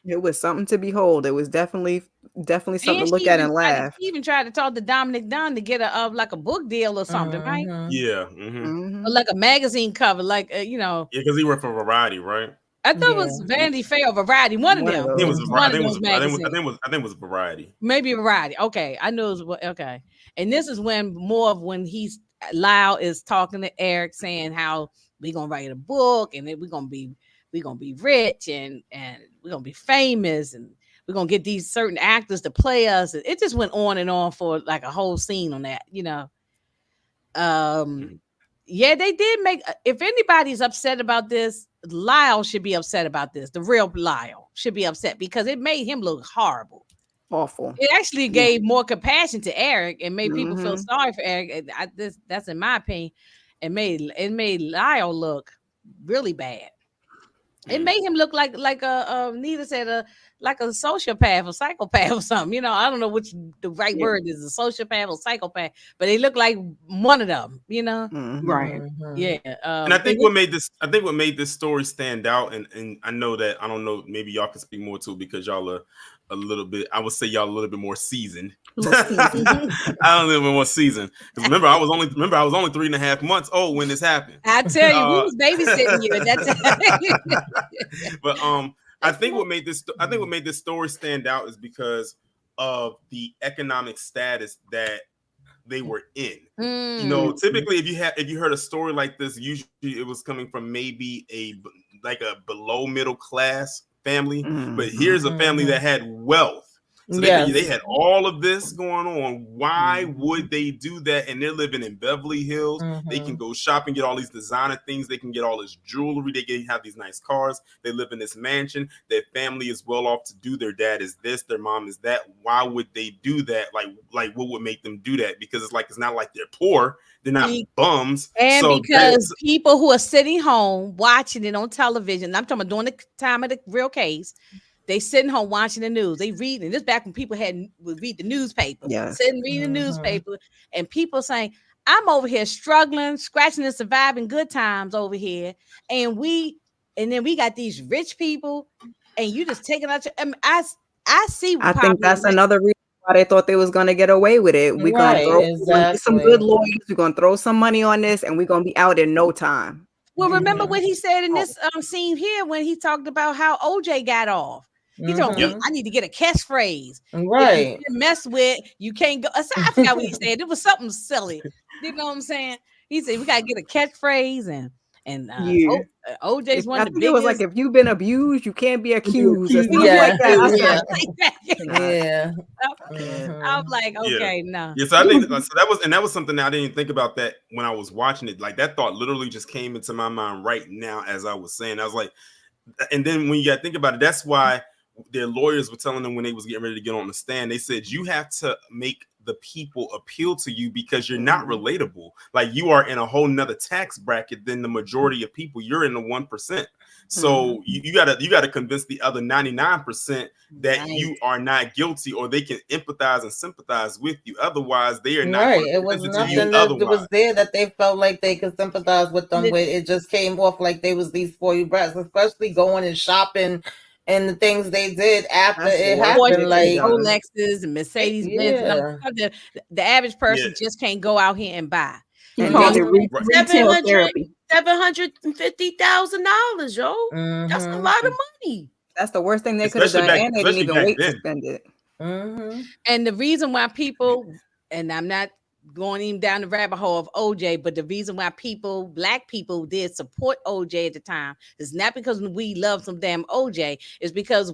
it was something to behold. It was definitely something to look at and laugh. She even tried to talk to Dominic Dunn to get a like a book deal or something, right? Yeah. Or like a magazine cover, like Yeah, because he worked for Variety, right? I thought it was Vanity Fair or Variety. One of them. It was one I of those magazines. I think it was Variety. Maybe Variety. Okay, I knew it was okay. And this is when Lyle is talking to Erik, saying how we're gonna write a book and then we're gonna be rich and we're gonna be famous and we're gonna get these certain actors to play us. It just went on and on for like a whole scene on that, Yeah, they did make. If anybody's upset about this, Lyle should be upset about this. The real Lyle should be upset because it made him look horrible. Awful. It actually gave more compassion to Erik and made people feel sorry for Erik. That's in my opinion. It made Lyle look really bad. It made him look like Nita said, like a sociopath or psychopath or something. I don't know which the right word is, a sociopath or psychopath, but they look like one of them. Right? Yeah. And I think what made this story stand out, and I know that I don't know, maybe y'all can speak more to it because y'all are a little bit. I would say y'all a little bit more seasoned. I don't know more seasoned because remember I was only 3.5 months old when this happened. I tell you, we was babysitting you at that time. But I think what made this story stand out is because of the economic status that they were in. Typically if you heard a story like this, usually it was coming from maybe a below middle class family, but here's a family that had wealth. So they had all of this going on. Why would they do that? And they're living in Beverly Hills. They can go shopping, get all these designer things. They can get all this jewelry. They can have these nice cars. They live in this mansion. Their family is well off to do. Their dad is this. Their mom is that. Why would they do that? Like what would make them do that? Because it's not like they're poor. They're not bums. And because people who are sitting home watching it on television, I'm talking about during the time of the real case, they sitting home watching the news. They reading. This back when people would read the newspaper. Sitting reading the newspaper, and people saying, "I'm over here struggling, scratching and surviving good times over here," and then we got these rich people, and you just taking out. I see. I think that's another reason why they thought they was going to get away with it. We're going to throw some good lawyers. We're going to throw some money on this, and we're going to be out in no time. Well, remember what he said in this scene here when he talked about how OJ got off. He told me, I need to get a catchphrase. Right. If you mess with, you can't go. I forgot what he said. It was something silly. You know what I'm saying? He said, we got to get a catchphrase OJ's one of the biggest. It was like, if you've been abused, you can't be accused. Like that. Yeah. I'm like, okay, no. Yeah, so I think that was something that I didn't think about that when I was watching it. Like that thought literally just came into my mind right now as I was saying. I was like, and then when you got to think about it, that's why their lawyers were telling them when they was getting ready to get on the stand, they said, you have to make the people appeal to you because you're not relatable. Like you are in a whole nother tax bracket than the majority of people. You're in the 1%. So you gotta convince the other 99% that you are not guilty, or they can empathize and sympathize with you. Otherwise, they are not. Right. It was nothing that was there that they felt like they could sympathize with them with. It just came off like they was these spoiled brats, especially going and shopping and the things they did after it happened, like Rolexes and Mercedes Benz. The average person just can't go out here and buy. $750,000, yo. That's a lot of money. That's the worst thing they could have done, and they didn't even wait to spend it. And the reason why people, and I'm not going even down the rabbit hole of OJ, but the reason why black people did support OJ at the time is not because we love some damn OJ, it's because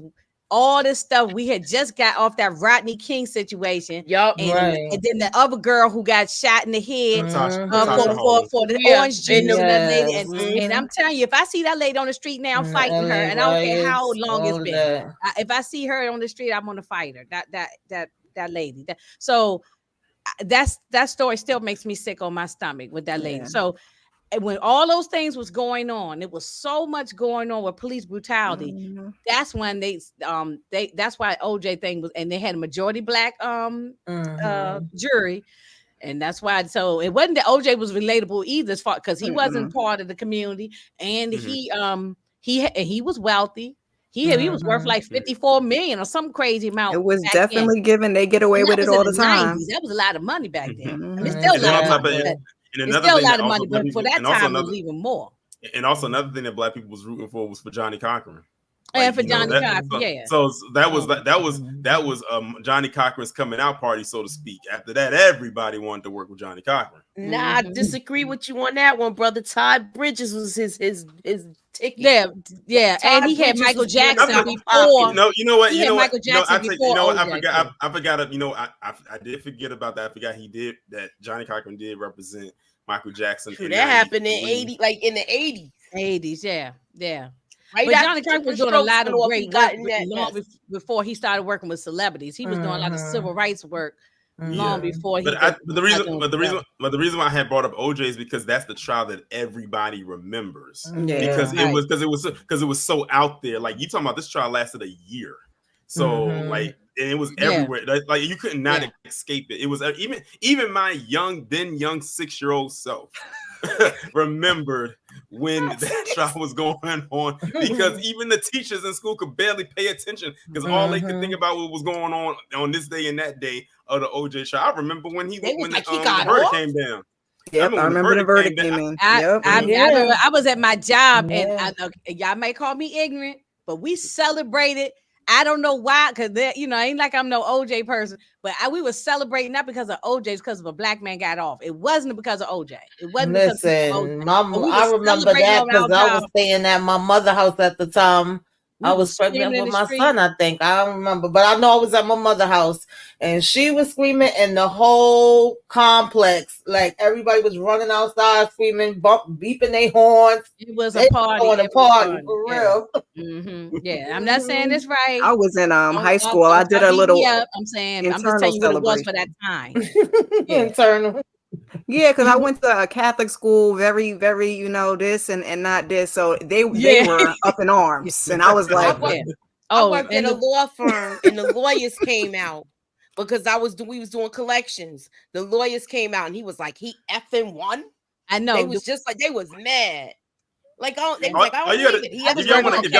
all this stuff. We had just got off that Rodney King situation. Yup. And then the other girl who got shot in the head for the orange juice and that lady. And I'm telling you, if I see that lady on the street now fighting her, and I don't care how long it's been, if I see her on the street, I'm gonna fight her. That lady. So that story still makes me sick on my stomach with that lady. So when all those things was going on, it was so much going on with police brutality. That's when that's why OJ thing was, and they had a majority black jury, and that's why. So it wasn't that OJ was relatable either, as far because he wasn't part of the community, and he was wealthy. He was worth like 54 million or some crazy amount. It was definitely given. They get away with it all the time. 90s. That was a lot of money back then. It's still a lot of money. It's still a lot of money, but for that time it was even more. And also another thing that black people was rooting for was for Johnny Cochran. And for Johnny Cochran, So that was Johnny Cochran's coming out party, so to speak. After that, everybody wanted to work with Johnny Cochran. Nah, I disagree with you on that one, brother. Todd Bridges was his ticket. Yeah, and he had Michael Jackson before. You know what? Michael Jackson before OJ. I forgot. I did forget about that. I forgot that Johnny Cochran did represent Michael Jackson. That happened in in the 80s. 80s, yeah. Right, but Johnny Cochran was doing a lot of great work long before he started working with celebrities. He was doing a lot of civil rights work long before. The reason why I had brought up OJ is because that's the trial that everybody remembers. Because it was so out there. Like you talking about, this trial lasted a year, so and it was everywhere. Like you could not escape it. It was even my young 6-year-old self remembered when that trial was going on, because even the teachers in school could barely pay attention because all they could think about what was going on this day and that day of the OJ trial. I remember when the verdict came down. Yep, I remember the verdict came in. I was at my job, and y'all may call me ignorant, but we celebrated. I don't know why, because ain't like I'm no OJ person, but we were celebrating not because of OJ, it's because of a black man got off. It wasn't because of OJ. It wasn't. Listen, I remember that because I was staying at my mother's house at the time. I was pregnant with my son, I think. I don't remember, but I know I was at my mother's house and she was screaming, and the whole complex, like everybody was running outside screaming, beeping their horns. It was a party. For real. Yeah, I'm not saying this right. I was in high school. I did a little. I'm just telling you what it was for that time. Internal. Yeah, because I went to a Catholic school, very, very, this and not this. So they were up in arms, and I was like, I worked at a law firm, and the lawyers came out because we was doing collections. The lawyers came out, and he was like, he effing won. I know. They was just like, they was mad. Like, I don't believe it. If y'all want to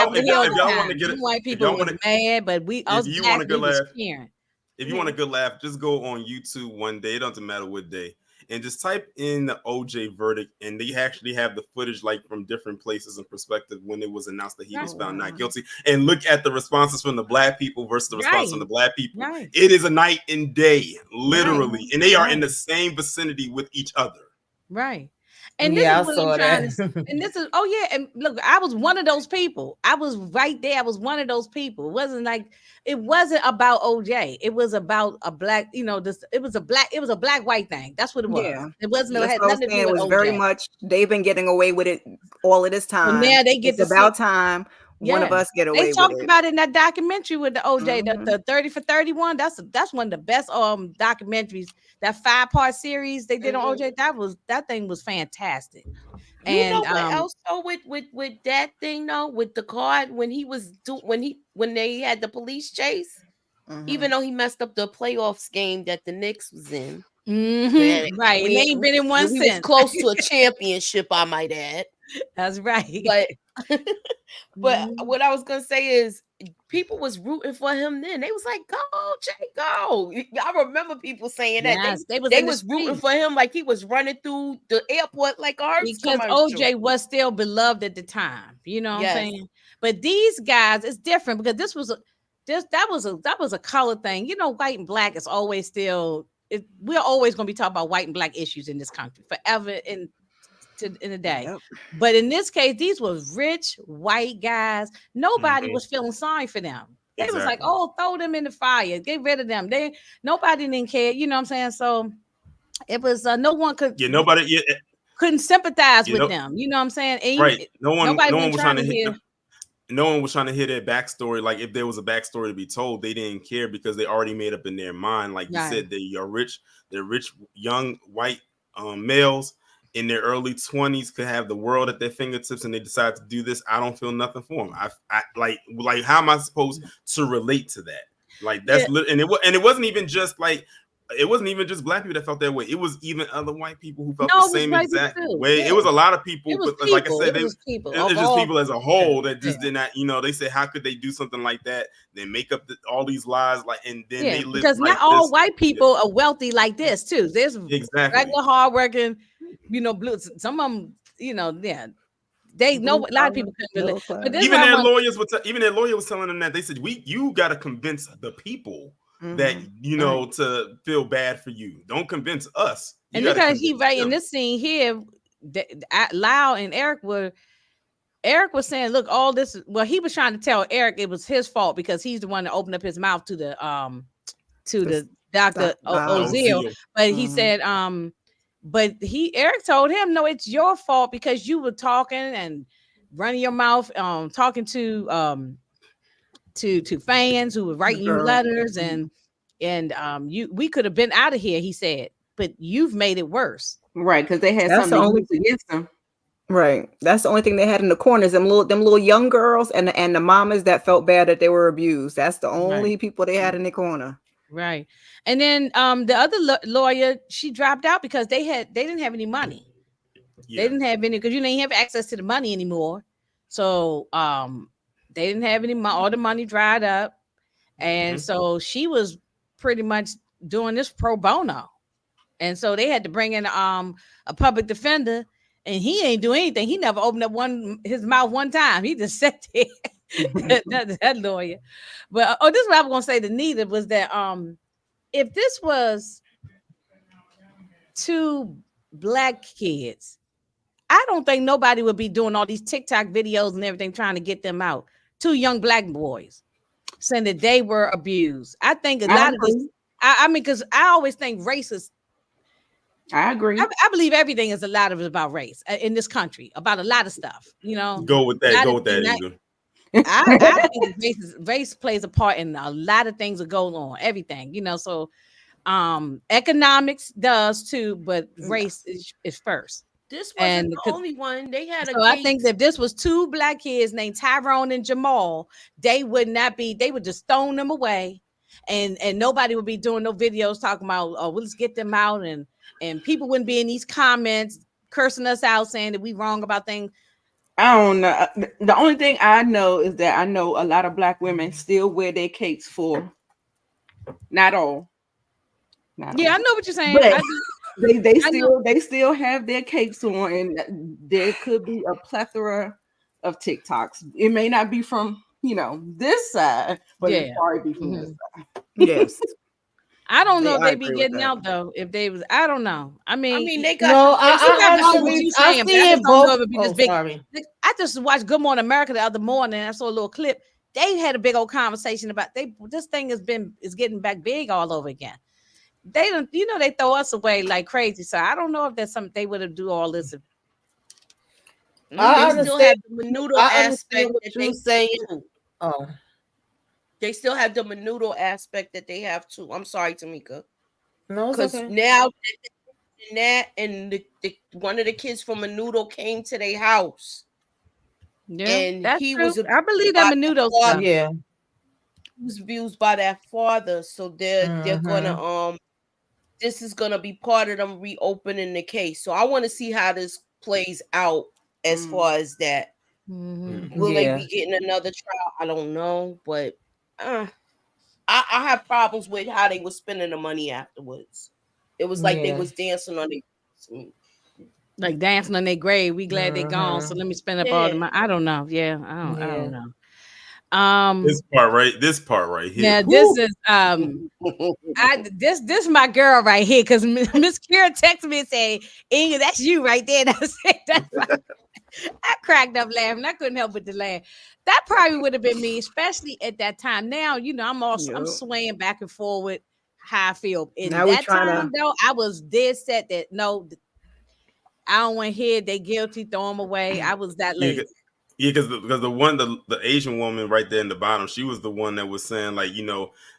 get it, white people was mad, but if you want a good laugh, if you want a good laugh, just go on YouTube one day. It doesn't matter what day. And just type in the OJ verdict, and they actually have the footage like from different places and perspective when it was announced that he was found not guilty. And look at the responses from the black people versus the response from the black people. It is a night and day, literally. And they are in the same vicinity with each other. Right. And this is what I'm trying to say. And this is, and look, I was one of those people. I was right there. I was one of those people. It wasn't about OJ. It was about a black, it was a black white thing. That's what it was. Yeah. It wasn't, it had nothing to do with OJ. It was very much, they've been getting away with it all of this time. Well, now they get about time one of us get away with it. They talked about it in that documentary with the OJ, the 30 for 31. That's one of the best documentaries. That 5-part series they did on OJ, that thing was fantastic. And you know what else though with that thing though, with the card when they had the police chase, even though he messed up the playoffs game that the Knicks was in. Right. He ain't been in one since. He was close to a championship, I might add. That's right. But what I was gonna say is people was rooting for him then. They was like, go, Jay, go. I remember people saying that. Yes, they was rooting for him like he was running through the airport like ours. Because OJ was still beloved at the time. You know what I'm saying? But these guys, it's different because that was a color thing. White and black is always still, we're always gonna be talking about white and black issues in this country forever in the day. But in this case, these were rich white guys. Nobody was feeling sorry for them. They was like, oh, throw them in the fire, get rid of them. Nobody didn't care, you know what I'm saying? So it was no one could couldn't sympathize with them, you know what I'm saying? And right. No one was trying to hear. No one was trying to hear their backstory. Like if there was a backstory to be told, they didn't care because they already made up in their mind. Like you said, they're rich young white males in their early 20s could have the world at their fingertips, and they decide to do this. I don't feel nothing for them. I like how am I supposed to relate to that? Like that's and it wasn't even just like. It wasn't even just black people that felt that way. It was even other white people who felt the same exact way. Yeah. It was a lot of people, but people. Like I said, it was just people as a whole that just did not, they said, how could they do something like that? They make up all these lies, like, and then they live because not all white people are wealthy like this too. There's regular hardworking, blues. Some of them, they know a lot of people couldn't relate. But even their lawyers even their lawyer was telling them that they said, you got to convince the people. That to feel bad for you. Don't convince us. And because he in this scene here, Lyle and Erik was saying, look, all this. Well, he was trying to tell Erik it was his fault because he's the one that opened up his mouth to the Dr. Ozil. But he said, but Erik told him, no, it's your fault because you were talking and running your mouth, talking to fans who were writing you letters and we could have been out of here, he said, but you've made it worse. Right, because they had something against them. Right. That's the only thing they had in the corners, them little young girls and the mamas that felt bad that they were abused. That's the only people they had in the corner. Right. And then the other lawyer, she dropped out because they didn't have any money. Yeah. They didn't have any because you didn't have access to the money anymore. So they didn't have any money, all the money dried up. And so she was pretty much doing this pro bono. And so they had to bring in a public defender, and he ain't do anything. He never opened up his mouth one time. He just sat there. that lawyer. But this is what I was gonna say to Nita was that if this was two black kids, I don't think nobody would be doing all these TikTok videos and everything trying to get them out. Two young black boys saying that they were abused. I think a lot of this, I mean, because I always think race is. I agree. I believe everything is a lot of it about race in this country, about a lot of stuff, Go with that. I think race plays a part in a lot of things that go on, everything, so economics does too, but race is first. This wasn't the only one. They had I think that if this was two black kids named Tyrone and Jamal, they would just stone them away and nobody would be doing no videos talking about, oh, let's get them out, and people wouldn't be in these comments cursing us out saying that we wrong about things. I don't know. The only thing I know is that I know a lot of black women still wear their capes for. Not all. I know what you're saying. But they still have their capes on, and there could be a plethora of TikToks. It may not be from this side, but it probably be from this side. Yes. I don't know if they be getting out though. If they was, I don't know. I mean they got. No, I see it both. I just watched Good Morning America the other morning. I saw a little clip. They had a big old conversation about this thing is getting back big all over again. They don't, they throw us away like crazy. So I don't know if there's something they would have do all this. I still have the menudo aspect that they saying. Oh. They still have the menudo aspect that they have too. I'm sorry, Tamika. No, because now and one of the kids from Menudo came to their house. Yeah, and he true. I believe that Menudo stuff. Yeah, he was abused by that father, so they're gonna this is gonna be part of them reopening the case. So I want to see how this plays out as far as that. Will they be getting another trial? I don't know, but. I have problems with how they were spending the money afterwards. It was like they was dancing on their like dancing on their grave. We glad they gone, so let me spend up all the money. I don't know. I don't know. This part right here. Yeah, this is this my girl right here because Miss Kira texted me and said, "Inga, that's you right there." And I said, I cracked up laughing. I couldn't help but to laugh. That probably would have been me, especially at that time. Now, I'm swaying back and forward how I feel. In now that time, though, I was dead set that no, I don't want to hear they guilty, throw them away. I was that late. Yeah, because the Asian woman right there in the bottom, she was the one that was saying like,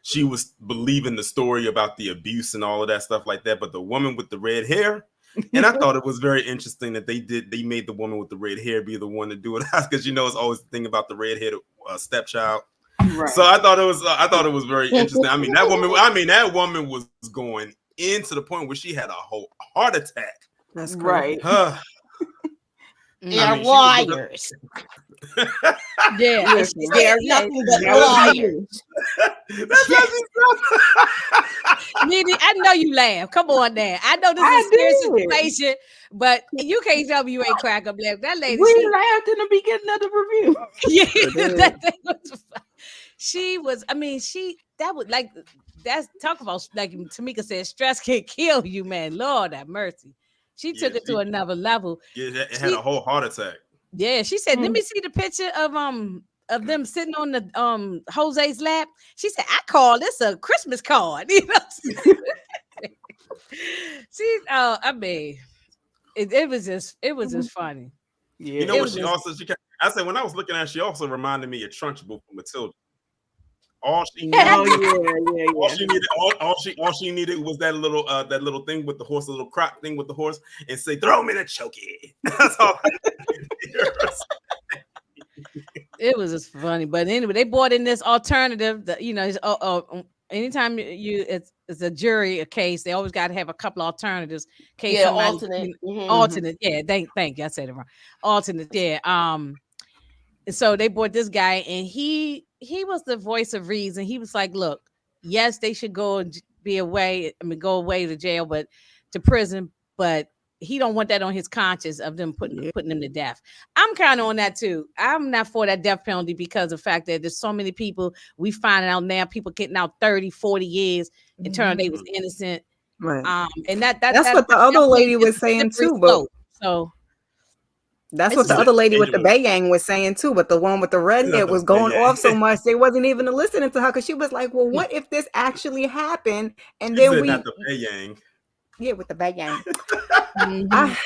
she was believing the story about the abuse and all of that stuff like that. But the woman with the red hair, and I thought it was very interesting that they made the woman with the red hair be the one to do it, because it's always the thing about the red-haired stepchild. Right. So I thought it was very interesting. I mean, that woman was going into the point where she had a whole heart attack. That's right. They're liars. Yeah, they're nothing but liars. Nene, I know you laugh. Come on now. I know this is a serious situation, but you can't tell me you ain't crack up laugh. That lady, we laughed in the beginning of the review. She was. I mean, that was like that's talk about like Tamika said. Stress can kill you, man. Lord have mercy. She took it to another level. Yeah, it had a whole heart attack. Yeah, she said, "Let me see the picture of them sitting on the Jose's lap." She said, "I call this a Christmas card." I mean, it was just funny. Yeah, you know what? I said when I was looking at her, she also reminded me of Trunchbull from Matilda. All she needed, all she needed was that little thing with the horse, a little croc thing with the horse, and say, "Throw him in a chokey." That's all. It was just funny, but anyway, they brought in this alternative. Anytime it's a jury a case, they always got to have a couple alternatives. Alternate. Alternate. Yeah, thank you. I said it wrong. Alternate. Yeah. And so they brought this guy, and he was the voice of reason. He was like, "Look, yes, they should go and go away to jail, but to prison, but he don't want that on his conscience of them putting them to death." I'm kind of on that too. I'm not for that death penalty because of the fact that there's so many people we find out now, people getting out 30, 40 years and turn they was innocent. Right. And that's what the other lady was saying too. But so that's what the other lady with the bayang was saying too. But the one with the red hair was going off so much they wasn't even listening to her, because she was like, "Well, what if this actually happened?" And then the bayang. Yeah, with the bayang. I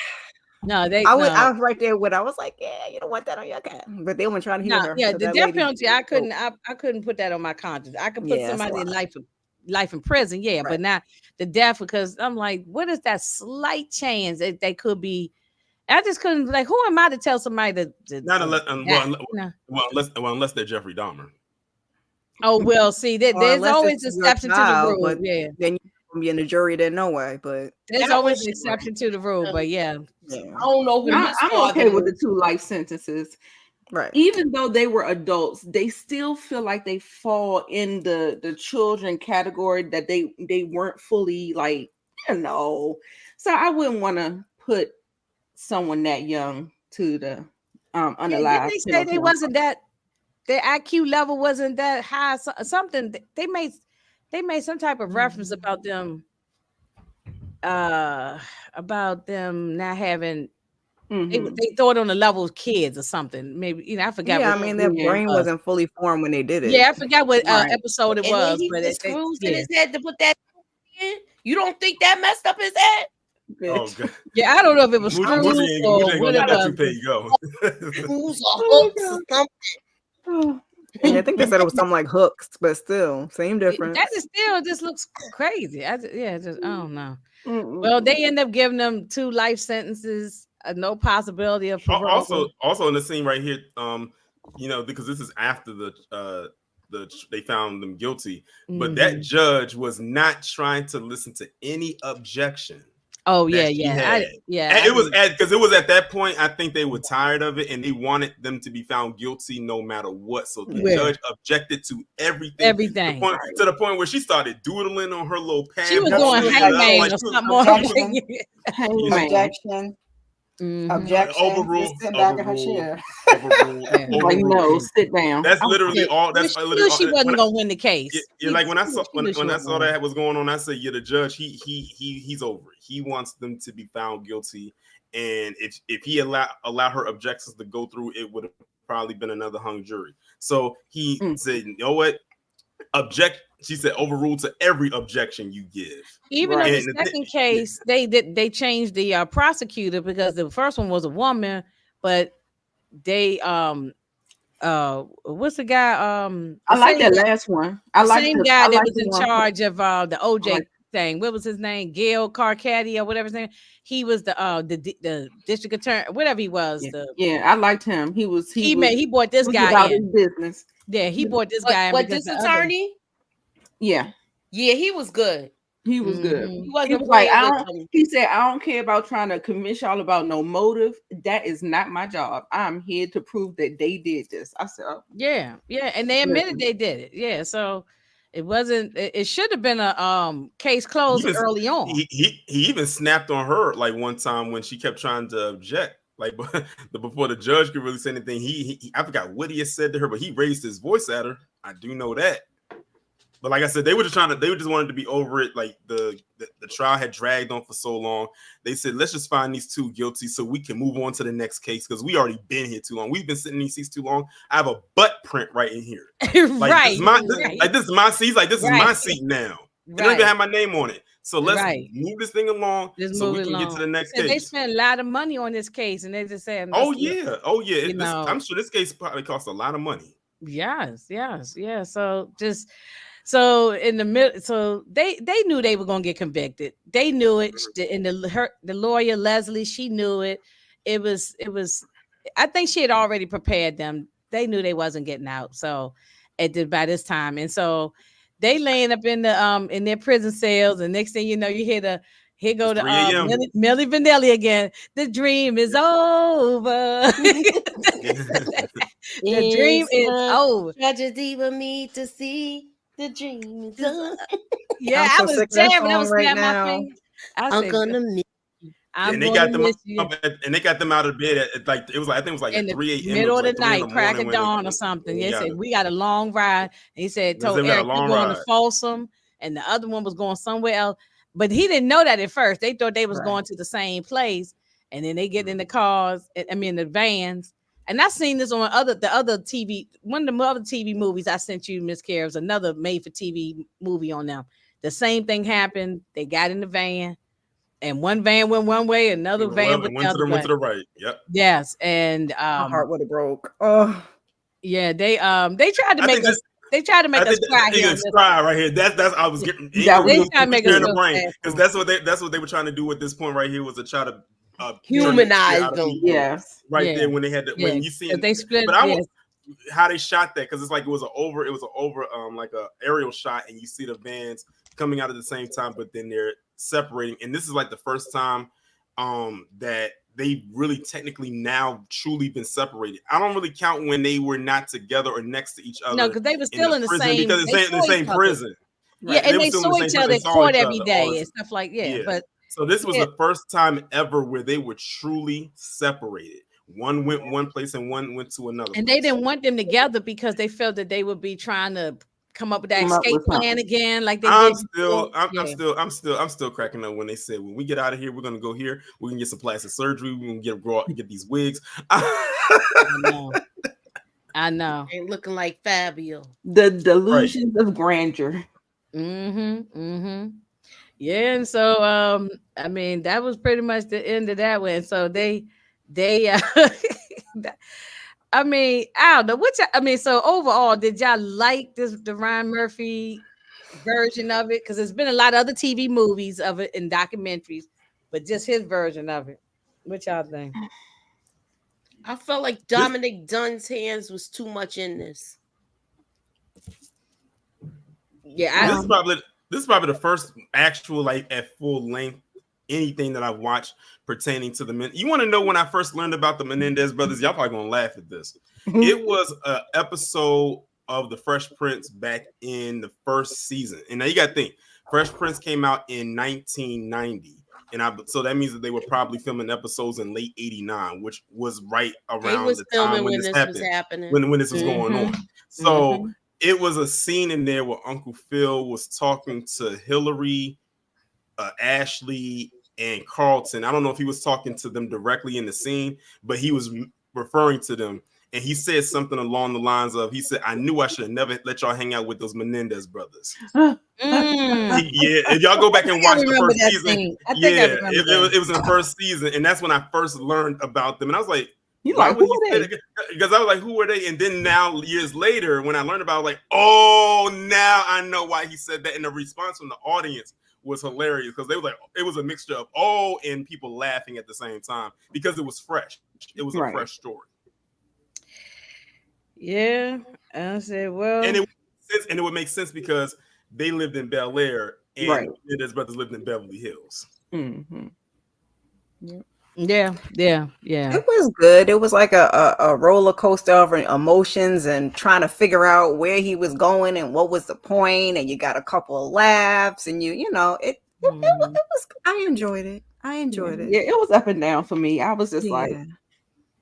was right there with. I was like, "Yeah, you don't want that on your cat." But they weren't trying to hear her. Yeah, the death penalty, I couldn't put that on my conscience. I could put somebody in life in prison, right. But not the death, because I'm like, what is that slight chance that they could be? I just couldn't, like, who am I to tell somebody that not unless they're Jeffrey Dahmer. Oh, well, see, there's always an exception to the rule. But then you can be in the jury then no way. But there's always an exception to the rule. But I don't know who I'm okay with the 2 life sentences. Right. Even though they were adults, they still feel like they fall in the children category, that they weren't fully So I wouldn't want to put someone that young to the unalive. They say they wasn't that, their IQ level wasn't that high. Something they made some type of reference about them not having. They thought on the level of kids or something. Maybe I forgot. Yeah, I mean their brain wasn't fully formed when they did it. Yeah, I forgot what episode it was. But it screws in his head to put that in. You don't think that messed up his head? Oh, God. Yeah, I don't know if it was screws or what it was. Yeah, I think they said it was something like hooks, but still, same difference. That is still just looks crazy. I don't know. Well, they end up giving them 2 life sentences. No possibility of parole. Also in the scene right here, because this is after they found them guilty, but that judge was not trying to listen to any objection. Oh yeah. It was at that point I think they were tired of it and they wanted them to be found guilty no matter what. So the judge objected to everything. To the point where she started doodling on her little pad. She was going hangman or something. Objection. Objection. Overruled. Sit back in her chair. No, sit down. That's literally all. That's she wasn't gonna win the case. Like when I saw that was going on, I said, "Yeah, the judge, he's over it. He wants them to be found guilty, and if he allow her objections to go through, it would have probably been another hung jury. So he said, you know what? Object. She said, overruled to every objection you give. Even in the second case, they changed the prosecutor because the first one was a woman, but they what's the guy? I like that last one. I like the same guy that was in charge of the OJ thing. What was his name? Gail Carcati or whatever his name. He was the district attorney, whatever he was. Yeah, I liked him. He brought this guy in business. Yeah, he brought this guy in. What, this attorney? Yeah, he was good. He was good. He wasn't like, he said, I don't care about trying to convince y'all about no motive. That is not my job. I'm here to prove that they did this. I said, yeah, and they admitted they did it. Yeah, so it wasn't. It should have been a case closed early on. He even snapped on her like one time when she kept trying to object. Like before the judge could really say anything, he I forgot what he had said to her, but he raised his voice at her. I do know that. But like I said, they were just wanted to be over it. Like the trial had dragged on for so long. They said, let's just find these two guilty so we can move on to the next case because we already been here too long. We've been sitting in these seats too long. I have a butt print right in here. Like, this is my seat. He's like, this is my seat now. It don't even have my name on it. So let's move this thing along so we can get to the next case. They spent a lot of money on this case, and they just said, oh yeah. I'm sure this case probably cost a lot of money. Yes. So in the middle, so they knew they were gonna get convicted. They knew it, and the lawyer Leslie, she knew it. It was. I think she had already prepared them. They knew they wasn't getting out. So by this time, and so they laying up in their prison cells. And next thing you know, you hear Milli Vanilli again. The dream is over. The dream is over. Tragedy for me to see. The dream is done. Yeah, I was jamming. I was right now. I'm gonna miss you. And they got them up, and they got them out of bed at like I think it was like in at 3 a.m. middle of the night, crack of dawn or something. They said we got a long ride. And he said told Erik we're going to Folsom, and the other one was going somewhere else. But he didn't know that at first. They thought they was going to the same place, and then they get in the cars. The vans. And I seen this on the other TV, one of the other TV movies I sent you, Miss Cares, another made-for-TV movie on them. The same thing happened. They got in the van, and one van went one way, another van went the other way. Went to the right. Yep. Yes, and my heart would have broke. Oh, yeah. They tried to make us. They tried to make us cry here. Cry right here. That's I was getting. They tried to make us because that's what they were trying to do at this point right here was to try to. Humanize them, there when they had when you see it, they split. But how they shot that because it's like it was an over like a aerial shot, and you see the vans coming out at the same time, but then they're separating. And this is like the first time that they really technically now truly been separated. I don't really count when they were not together or next to each other. No, because they were still in the same because it's in the same prison. Right. Yeah, and they saw each other in court every day and stuff like but. So this was the first time ever where they were truly separated. One went one place and one went to another. And they didn't want them together because they felt that they would be trying to come up with that escape plan again. Like they I'm still cracking up when they said, when we get out of here, we're gonna go here. We can get some plastic surgery. We can get these wigs. I know. Ain't looking like Fabio. The delusions of grandeur. Yeah, and so that was pretty much the end of that one. So they I don't know so overall, did y'all like the Ryan Murphy version of it? Because there's been a lot of other TV movies of it and documentaries, but just his version of it. What y'all think? I felt like Dominic Dunn's hands was too much in this. Yeah, this is probably the first actual like at full length anything that I've watched pertaining to the men. You want to know when I first learned about the Menendez brothers? Y'all probably gonna laugh at this. It was an episode of The Fresh Prince back in the first season, and now you got to think Fresh Prince came out in 1990, and so that means that they were probably filming episodes in late '89, which was right around the time when this happened, when this was going on. So. It was a scene in there where Uncle Phil was talking to Hillary, Ashley, and Carlton. I don't know if he was talking to them directly in the scene, but he was referring to them. And he said something along the lines of, he said, I knew I should have never let y'all hang out with those Menendez brothers. Yeah, if y'all go back and watch the first season, it was in the first season. And that's when I first learned about them. And I was like, why would he say that? Because I was like, who are they? And then now, years later, when I learned about it, I was like, oh, now I know why he said that. And the response from the audience was hilarious because they were like, it was a mixture of and people laughing at the same time because it was fresh. It was a fresh story. Yeah, I said, well, and it would make sense because they lived in Bel Air and his brothers lived in Beverly Hills. Mm-hmm. Yeah. It was good. It was like a roller coaster of emotions and trying to figure out where he was going and what was the point. And you got a couple of laughs, and it was. I enjoyed it. Yeah, it was up and down for me. I was just like,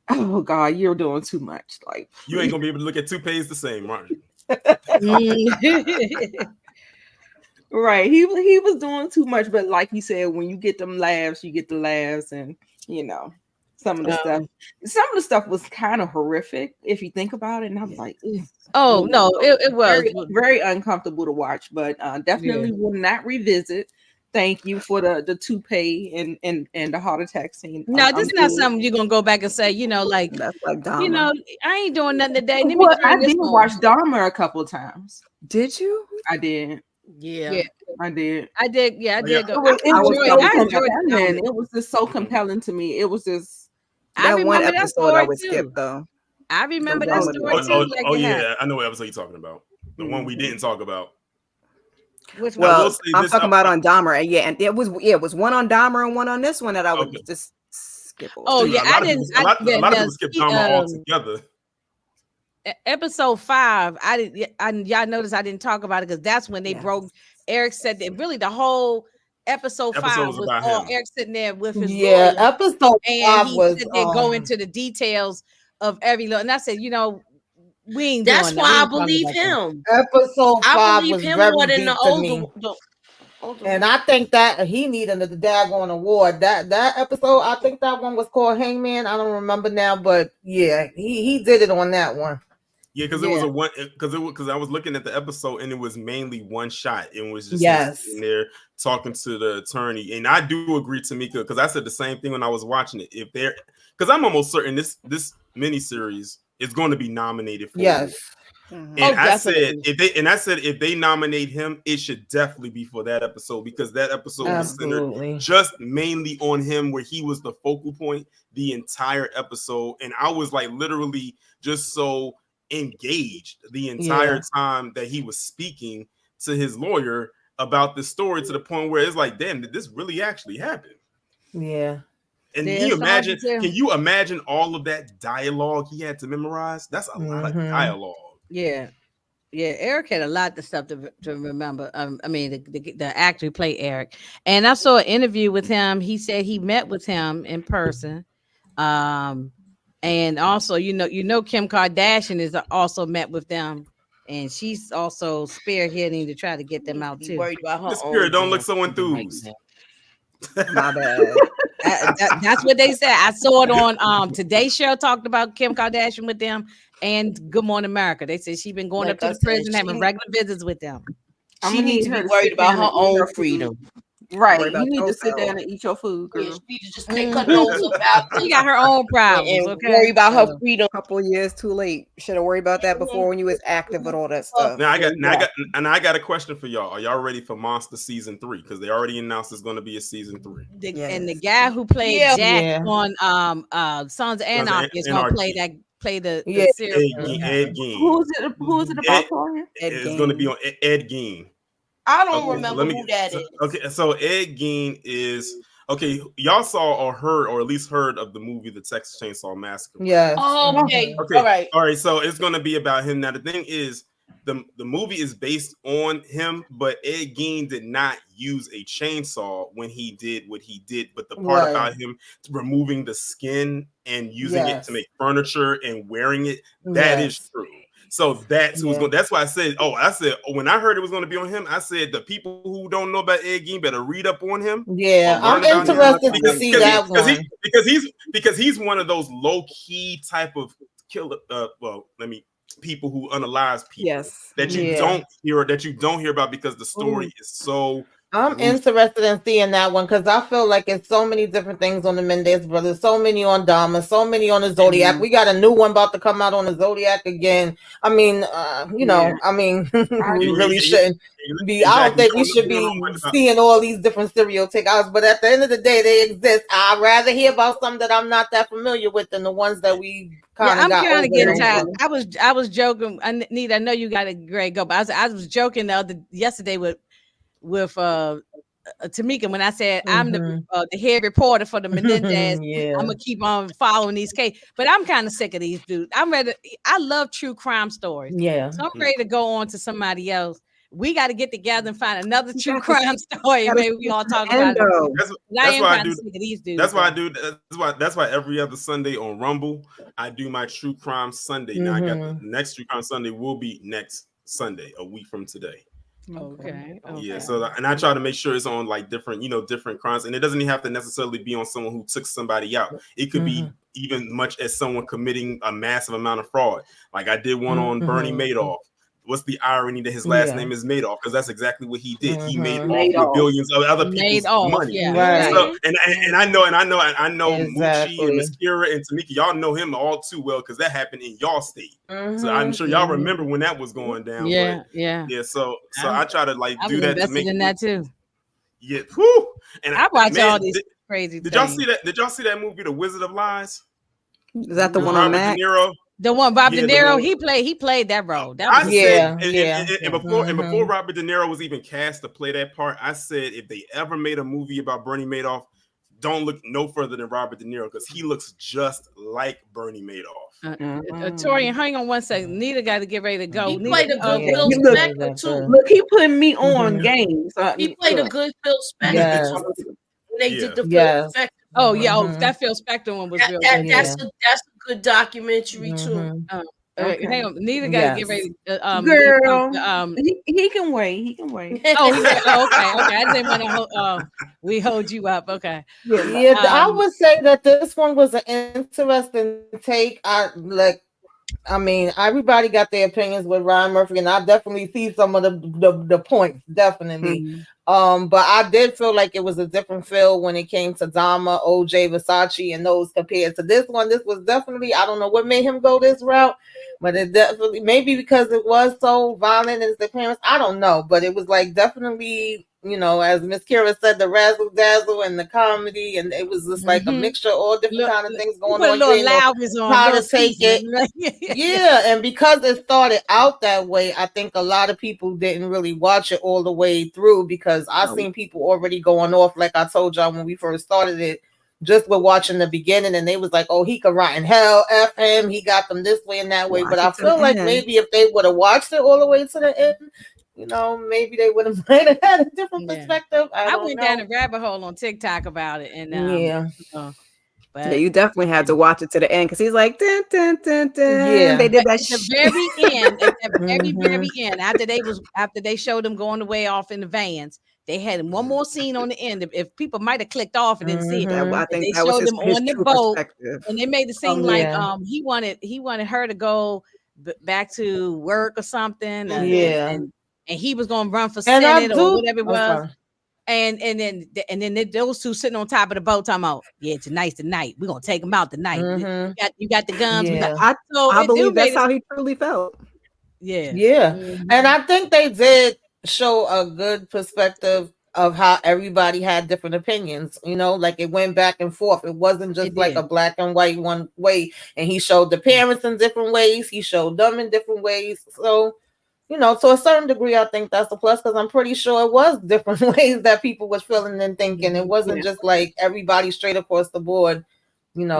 oh God, you're doing too much. Like, you ain't gonna be able to look at toupees the same, aren't you? Right. He was doing too much, but like you said, when you get them laughs, you get the laughs, and some of the stuff was kind of horrific if you think about it. And I was like, oh no, it was very, very uncomfortable to watch, but definitely will not revisit. Thank you for the toupee and the heart attack scene. No, this is not something you're gonna go back and say, like that's like Dahmer. I ain't doing nothing today. Well, I did watch Dahmer a couple of times. Did you? I did. Yeah, I did. Yeah, I did go. It was just so compelling to me. It was just that one episode I would skip though. I remember that story too. Yeah, I know what episode you're talking about. The one we didn't talk about. Well, I'm talking about on Dahmer, and it was one on Dahmer and one on this one that I would just skip over. Oh yeah, I didn't. A lot of people skip Dahmer altogether. Episode 5, y'all notice I didn't talk about it because that's when they broke. Erik said that really the whole episode 5 was all Erik sitting there with his lawyer, episode 5 was they go into the details of every little, and I said, we ain't. That's why I believe him. Episode 5 was him very more than deep the to older. me. And I think that he needed the daggone award. That episode, I think that one was called Hangman. I don't remember now, but yeah, he did it on that one. Yeah, because it was because I was looking at the episode and it was mainly one shot. It was just in there talking to the attorney, and I do agree, Tamika, because I said the same thing when I was watching it. Because I'm almost certain this miniseries is going to be nominated for. Yes. And I said if they nominate him, it should definitely be for that episode because that episode was centered just mainly on him, where he was the focal point the entire episode, and I was like literally just so engaged the entire time that he was speaking to his lawyer about this story, to the point where it's like, damn, did this really actually happen? Yeah. And can you imagine all of that dialogue he had to memorize? That's a lot of dialogue. Yeah. Erik had a lot of stuff to remember. I mean, the actor who played Erik, and I saw an interview with him. He said he met with him in person. And also, Kim Kardashian is also met with them, and she's also spearheading to try to get them out too. Worried about her the spirit don't look so enthused. My bad. That's what they said. I saw it on Today's Show, talked about Kim Kardashian with them, and Good Morning America. They said she's been going up to the prison, having regular visits with them. She needs to be worried about her own freedom. Right, you need to sit down and eat your food, girl. Yeah, she just take her nose up. She got her own problems. And worry about her freedom. A couple years too late. Should have worried about that before when you was active with all that stuff. Now I got a question for y'all. Are y'all ready for Monster season 3? Because they already announced it's going to be a season 3. And the guy who played Jack on Sons of Anarchy is going to play the serial. Ed Gein. Who is it about? It's going to be on Ed Gein. I don't remember who that is. Okay, so Ed Gein is y'all saw or heard, or at least heard of the movie The Texas Chainsaw Massacre. Yes. Oh, okay. All right. So it's going to be about him. Now the thing is, the movie is based on him, but Ed Gein did not use a chainsaw when he did what he did. But the part about him removing the skin and using it to make furniture and wearing it, that is true. So that's who's going. That's why I said. When I heard it was going to be on him, I said the people who don't know about Ed Gein better read up on him. Yeah, I'm interested to see that one because he's one of those low key type of killer. People who unalive people that you don't hear about because the story is so. I'm interested in seeing that one because I feel like it's so many different things on the Menendez brothers, so many on Dama, so many on the Zodiac. We got a new one about to come out on the Zodiac again. I mean, we really shouldn't be. I don't think we should be seeing all these different stereotypes, but at the end of the day, they exist. I'd rather hear about some that I'm not that familiar with than the ones that we kind of got. I'm kind of getting tired. I was joking. Anita, I know you got a great go, but I was joking yesterday with Tamika when I said I'm the head reporter for the Menendez. I'm gonna keep on following these cases, but I'm kind of sick of these dudes. I love true crime stories. So I'm ready to go on to somebody else. We got to get together and find another true crime story. Maybe we all talk about it. That's why I do. Sick of these dudes, that's why I do. That's why every other Sunday on Rumble I do my true crime Sunday. Now I got the next true crime Sunday will be next Sunday, a week from today. Okay. Yeah. So and I try to make sure it's on like different crimes, and it doesn't even have to necessarily be on someone who took somebody out. It could be even much as someone committing a massive amount of fraud. Like I did one on Bernie Madoff. What's the irony that his last name is Madoff? Because that's exactly what he did. He made off with billions of other people's money. Yeah. So, and I know exactly. Moochie and Mascara and Tamika, y'all know him all too well because that happened in y'all state. So I'm sure y'all remember when that was going down. Yeah. So I try to do that to make that too. Yeah. Whew. And I watch all these crazy. Did y'all see that? Did y'all see that movie, The Wizard of Lies? Is that the one on Matt? De Niro? The one Bob De Niro, he played that role. That was And before Robert De Niro was even cast to play that part, I said if they ever made a movie about Bernie Madoff, don't look no further than Robert De Niro because he looks just like Bernie Madoff. Tori, hang on one second. Nita got to get ready to go. He played a good Phil Spector too. Look, he putting me on games. He played a good Phil Spector. Yes. They did the Phil Spector. Oh yeah, that Phil Spector one was real good. That's a good documentary too. Hang on, Nita got to get ready. Girl, he can wait. He can wait. Okay. I didn't want to we hold you up. Okay. I would say that this one was an interesting take. I mean, everybody got their opinions with Ryan Murphy, and I definitely see some of the points, definitely. But I did feel like it was a different feel when it came to Dama, OJ, Versace, and those compared to this one. This was definitely, I don't know what made him go this route, but it definitely, maybe because it was so violent as the parents, I don't know, but it was like definitely, as Miss Kira said, the razzle dazzle and the comedy, and it was just like a mixture of all different kind of things going on. How to take it. And because it started out that way, I think a lot of people didn't really watch it all the way through because I've seen people already going off, like I told y'all when we first started it, just with watching the beginning, and they was like, oh, he could rot in hell, F him, he got them this way and that way. But I feel like maybe if they would have watched it all the way to the end, maybe they would have had a different perspective. I went down a rabbit hole on TikTok about it, and but you definitely had to watch it to the end because he's like, dun, dun, dun, dun. They did that at the very end. At the very end, after they showed them going away off in the vans, they had one more scene on the end. If people might have clicked off and didn't see it, I think they that was showed them on the boat, and they made it seem like he wanted her to go back to work or something. And he was going to run for Senate or whatever it was. And then those two sitting on top of the boat talking about, tonight's the night. We're going to take them out tonight. You got the guns. I believe that's how he truly felt. And I think they did show a good perspective of how everybody had different opinions, like it went back and forth. It wasn't just like a black and white one way. And he showed the parents in different ways. He showed them in different ways. So, to a certain degree, I think that's a plus because I'm pretty sure it was different ways that people was feeling and thinking. It wasn't just like everybody straight across the board, And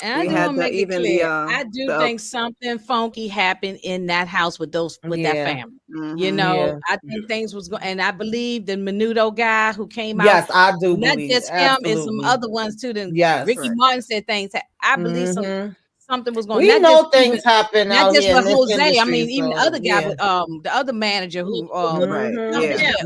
I do want to make it clear. I do think something funky happened in that house with that family. I think things was going, and I believe the Menudo guy who came out. Yes, I do. Not just him, and some other ones too. Then Ricky Martin said things. I believe something was going. We know things happen not out just here with in this Jose. industry. I mean, even the other guy, yeah. but the other manager who right,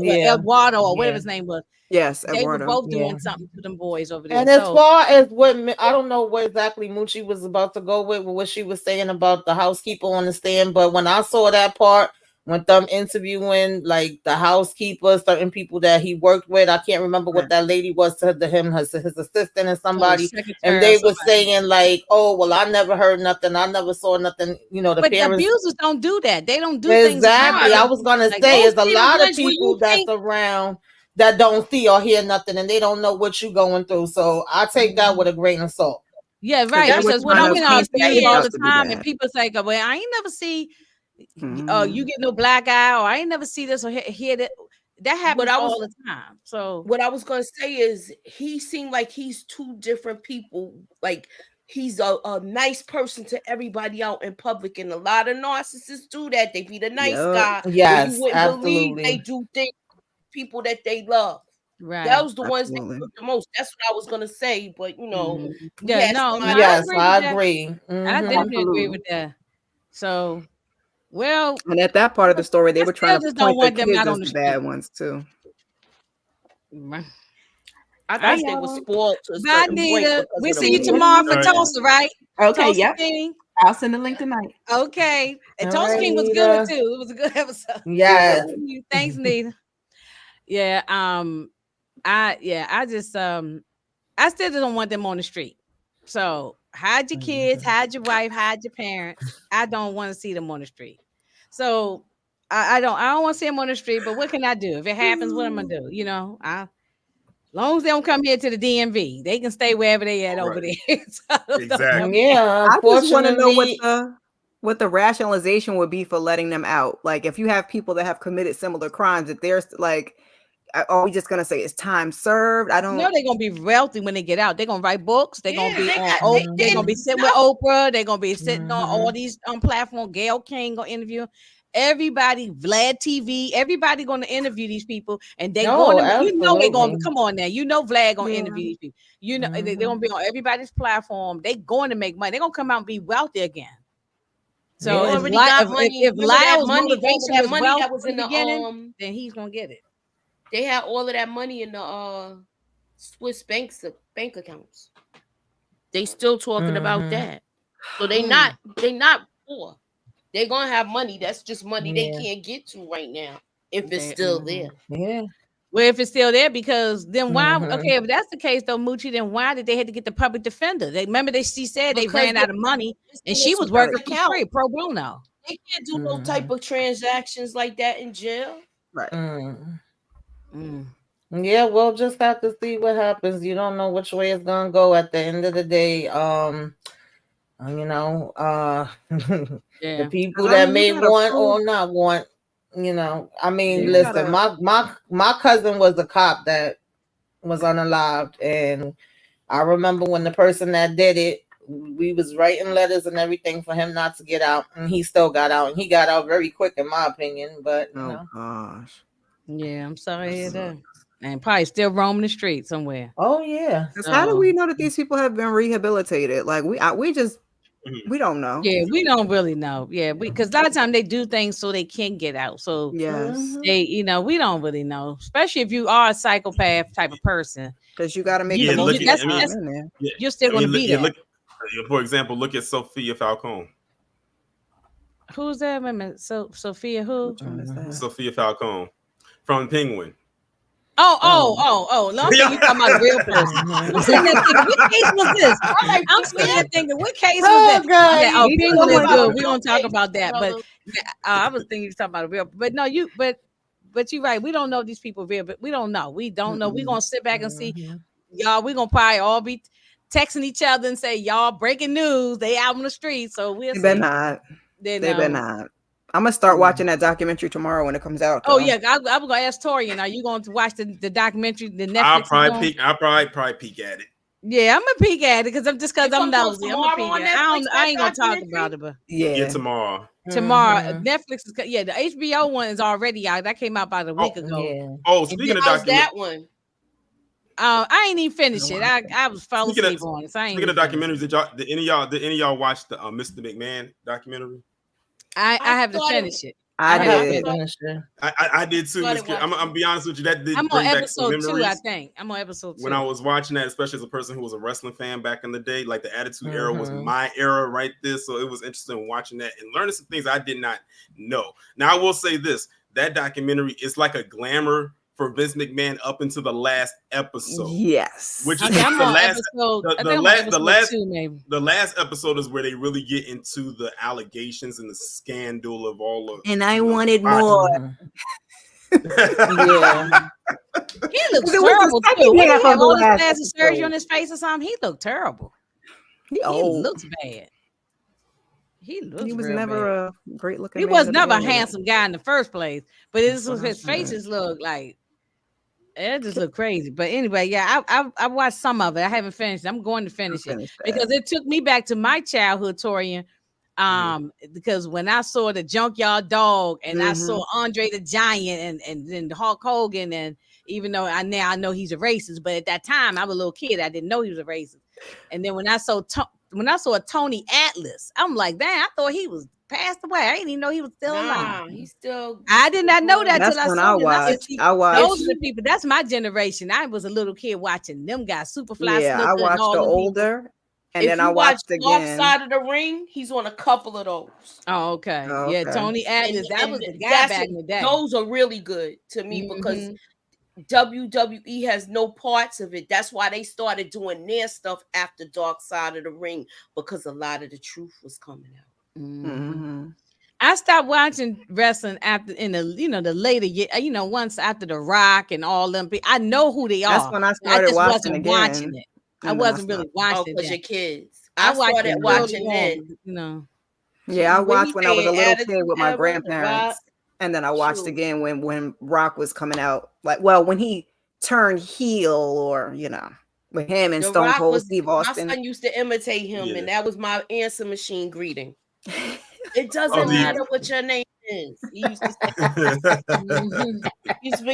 Eduardo or whatever his name was. Yes, they Eduardo. were both doing something to them boys over there. And as far as what I don't know what exactly Moochie was about to go with what she was saying about the housekeeper on the stand, but when I saw that part, when them interviewing like the housekeeper, certain people that he worked with, I can't remember what that lady was to him, his assistant and somebody, and they were saying like, "Oh, well, I never heard nothing, I never saw nothing." You know, the but parents, abusers don't do that. They don't do exactly. things. I was gonna say, there's a lot of people that's around that don't see or hear nothing, and they don't know what you're going through. So I take that with a grain of salt. Yeah, right. Because when I'm in Australia all the time, and people say, "Well, I ain't never see you get no black eye, or I ain't never see this or hear that." That happens all the time. So what I was gonna say is he seemed like he's two different people. Like he's a nice person to everybody out in public, and a lot of narcissists do that. They be the nice guy. Yes, you wouldn't absolutely. believe they do things to people that they love. Right. Those the ones that hurt the most. That's what I was gonna say. But you know, yes, I agree. I definitely agree with that. So, well, and at that part of the story, they were trying to point the kids as the bad ones too. I think they were spoiled to a certain point. We see you tomorrow for Tulsa, right? Okay, yeah. I'll send the link tonight. Okay. And Tulsa King was good too. It was a good episode. Yes. Thanks, Nita. Yeah. I just I still don't want them on the street. So hide your kids, hide your wife, hide your parents. I don't want to see them on the street. So I don't want to see them on the street, but what can I do? If it happens, what am I gonna do? You know, as long as they don't come here to the DMV, they can stay wherever they at over there. Exactly. Yeah. I just want to know what the rationalization would be for letting them out. Like if you have people that have committed similar crimes, that there's like, are we just gonna say it's time served? I don't know. They're gonna be wealthy when they get out. They're gonna write books. They're gonna be on. They're gonna be sitting with Oprah. They're gonna be sitting on all these platforms. Gayle King gonna interview everybody. Vlad TV. Everybody gonna interview these people, and they gonna. You know they're gonna come on now. You know Vlad gonna interview these people. You know they're gonna be on everybody's platform. They're going to make money. They're gonna come out and be wealthy again. So if Lyle's motivation was wealth that was in the beginning, then he's gonna get it. They had all of that money in the Swiss bank accounts. They still talking about that. So they not poor. They're gonna have money. That's just money they can't get to right now. If it's still there. Yeah. Well, if it's still there, because then why? Okay, if that's the case, though, Moochie, then why did they have to get the public defender? She said they ran out of money, and she was working for free, pro bono. They can't do no type of transactions like that in jail. Right. Yeah, we'll just have to see what happens. You don't know which way it's gonna go at the end of the day. You know, the people that may want or not want, you know. I mean, listen, my cousin was a cop that was unalived, and I remember when the person that did it, we was writing letters and everything for him not to get out, and he still got out, and he got out very quick, in my opinion. But you know. Gosh. Yeah, I'm sorry to hear that. And probably still roaming the street somewhere. Oh yeah. How do we know that these people have been rehabilitated? Like we don't know. Yeah, we don't really know. Yeah, because a lot of times they do things so they can get out. So we don't really know, especially if you are a psychopath type of person, because you got to make you're still going to be there. For example, look at Sophia Falcone. Who's that? Sophia who? Sophia Falcone from Penguin. Oh. No, I'm thinking you're talking about a real person. I'm sitting there thinking, what case was this? I'm sitting there thinking, what case was that? Yeah, Penguin is good. We're going to talk about that. But I was thinking you were talking about a real, but no, but you're right. We don't know these people real, but we don't know. We don't know. We're going to sit back and see, y'all, we're going to probably all be texting each other and say, y'all, breaking news. They out on the street. So we'll see. They better not. I'm gonna start watching that documentary tomorrow when it comes out. Though. Oh yeah, I was gonna ask Torian. Are you going to watch the documentary? The Netflix. I'll probably peek at it. Yeah, I'm gonna peek at it because I'm nosy. I'm gonna peek at it. I ain't gonna talk about it, but tomorrow. Tomorrow, Netflix is the HBO one is already out. That came out about a week ago. Oh, speaking of how's that one? I ain't even finished it. I was fell asleep on it. So speaking of documentaries, did any of y'all watch the Mr. McMahon documentary? I have to finish it. I did. I did too. I'm gonna be honest with you. That did I'm bring on back some episode memories. 2, I think. I'm on episode 2. When I was watching that, especially as a person who was a wrestling fan back in the day, like the Attitude Era was my era right there. So it was interesting watching that and learning some things I did not know. Now I will say this: that documentary is like a glamour for Vince McMahon up into the last episode. Yes. Which is the last episode is where they really get into the allegations and the scandal of all of. And I wanted more. Yeah. He looks terrible too. He had all this plastic surgery on his face or something. He looked terrible. He looks bad. He was never a great looking. He was never a handsome guy in the first place, but his faces look like it just looked crazy. But anyway, yeah, I watched some of it. I haven't finished. I'm going to finish it because it took me back to my childhood, Torian. Because when I saw the Junkyard Dog and I saw Andre the Giant and then Hulk Hogan, and even though I know he's a racist, but at that time I was a little kid, I didn't know he was a racist. And then when I saw Tony Atlas, I'm like, damn, I thought he was passed away. I didn't even know he was still alive. He's still. I did not know that till I saw him. I watched. Those are the people. That's my generation. I was a little kid watching them guys, Superfly. Yeah, I watched the older. People. And then I watched again. Dark Side of the Ring. He's on a couple of those. Oh, okay. Yeah, Tony Atlas. That was the guy back in the day. Those are really good to me because WWE has no parts of it. That's why they started doing their stuff after Dark Side of the Ring, because a lot of the truth was coming out. I stopped watching wrestling after the later year. Once after The Rock and all them. I know who they are. That's when I started watching again. Watching it. I wasn't really watching it. Because your kids. I started watching then. Yeah, I watched when I was a little kid with my grandparents. And then I watched again when Rock was coming out. When he turned heel, or with him and Stone Cold Steve Austin. My son used to imitate him, and that was my answer machine greeting. It doesn't matter what your name is. He used to say,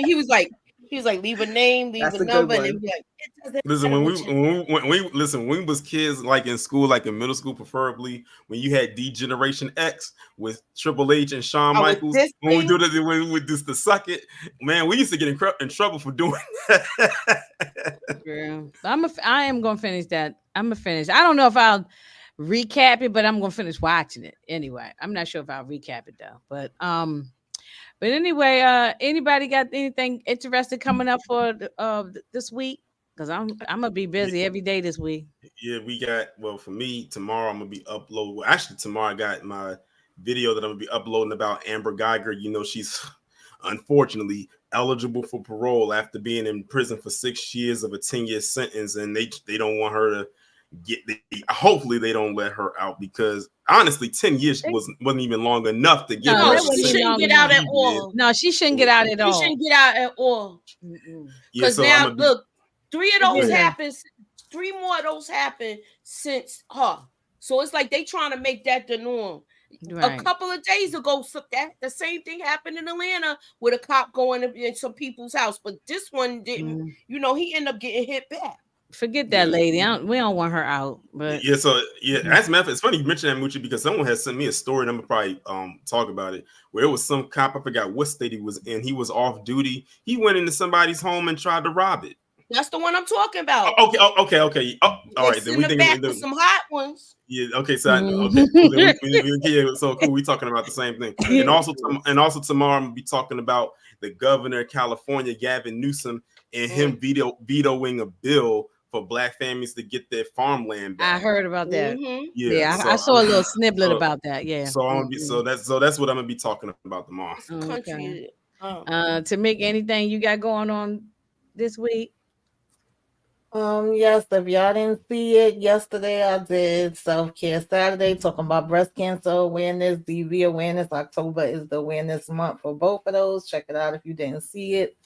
he was like, leave a name, leave a number, and then be like, it doesn't listen, matter when we was kids, like in school, like in middle school, preferably, when you had D-Generation X with Triple H and Shawn Michaels, when we do this with this to suck it, man, we used to get in trouble for doing that. Yeah. I am gonna finish that. I'm gonna finish. I don't know if I'll recap it, but I'm gonna finish watching it anyway. I'm not sure if I'll recap it though, but anyway, anybody got anything interesting coming up for this week? Because I'm gonna be busy every day this week. Yeah, we got. Well, for me, tomorrow I'm gonna be uploading. Well, actually, tomorrow I got my video that I'm gonna be uploading about Amber Geiger. She's unfortunately eligible for parole after being in prison for 6 years of a 10-year sentence, and they don't want her to get. Hopefully, they don't let her out, because honestly, 10 years wasn't even long enough to get her. She shouldn't get out at all. No, she shouldn't get out at all. She shouldn't get out at all. Because now, look, 3 of those happened. 3 more of those happened since her. So it's like they trying to make that the norm. Right. A couple of days ago, the same thing happened in Atlanta with a cop going in some people's house, but this one didn't. He ended up getting hit back. Forget that lady. We don't want her out. But as a matter of fact, it's funny you mentioned that, Moochie, because someone has sent me a story, and I'm gonna probably talk about it, where it was some cop, I forgot what state he was in. He was off duty. He went into somebody's home and tried to rob it. That's the one I'm talking about. Okay. Oh, all right. Then we think back with some hot ones. Yeah. Okay. So so cool. We talking about the same thing. And also tomorrow I'm gonna be talking about the governor of California, Gavin Newsom, and him vetoing a bill for Black families to get their farmland back. I heard about that. Yeah. I saw a little snippet about that. Yeah. So I'm gonna be that's what I'm gonna be talking about tomorrow. Okay. To make anything you got going on this week? Yes, if y'all didn't see it yesterday, I did Self-Care Saturday talking about breast cancer awareness, DV awareness. October is the awareness month for both of those. Check it out if you didn't see it.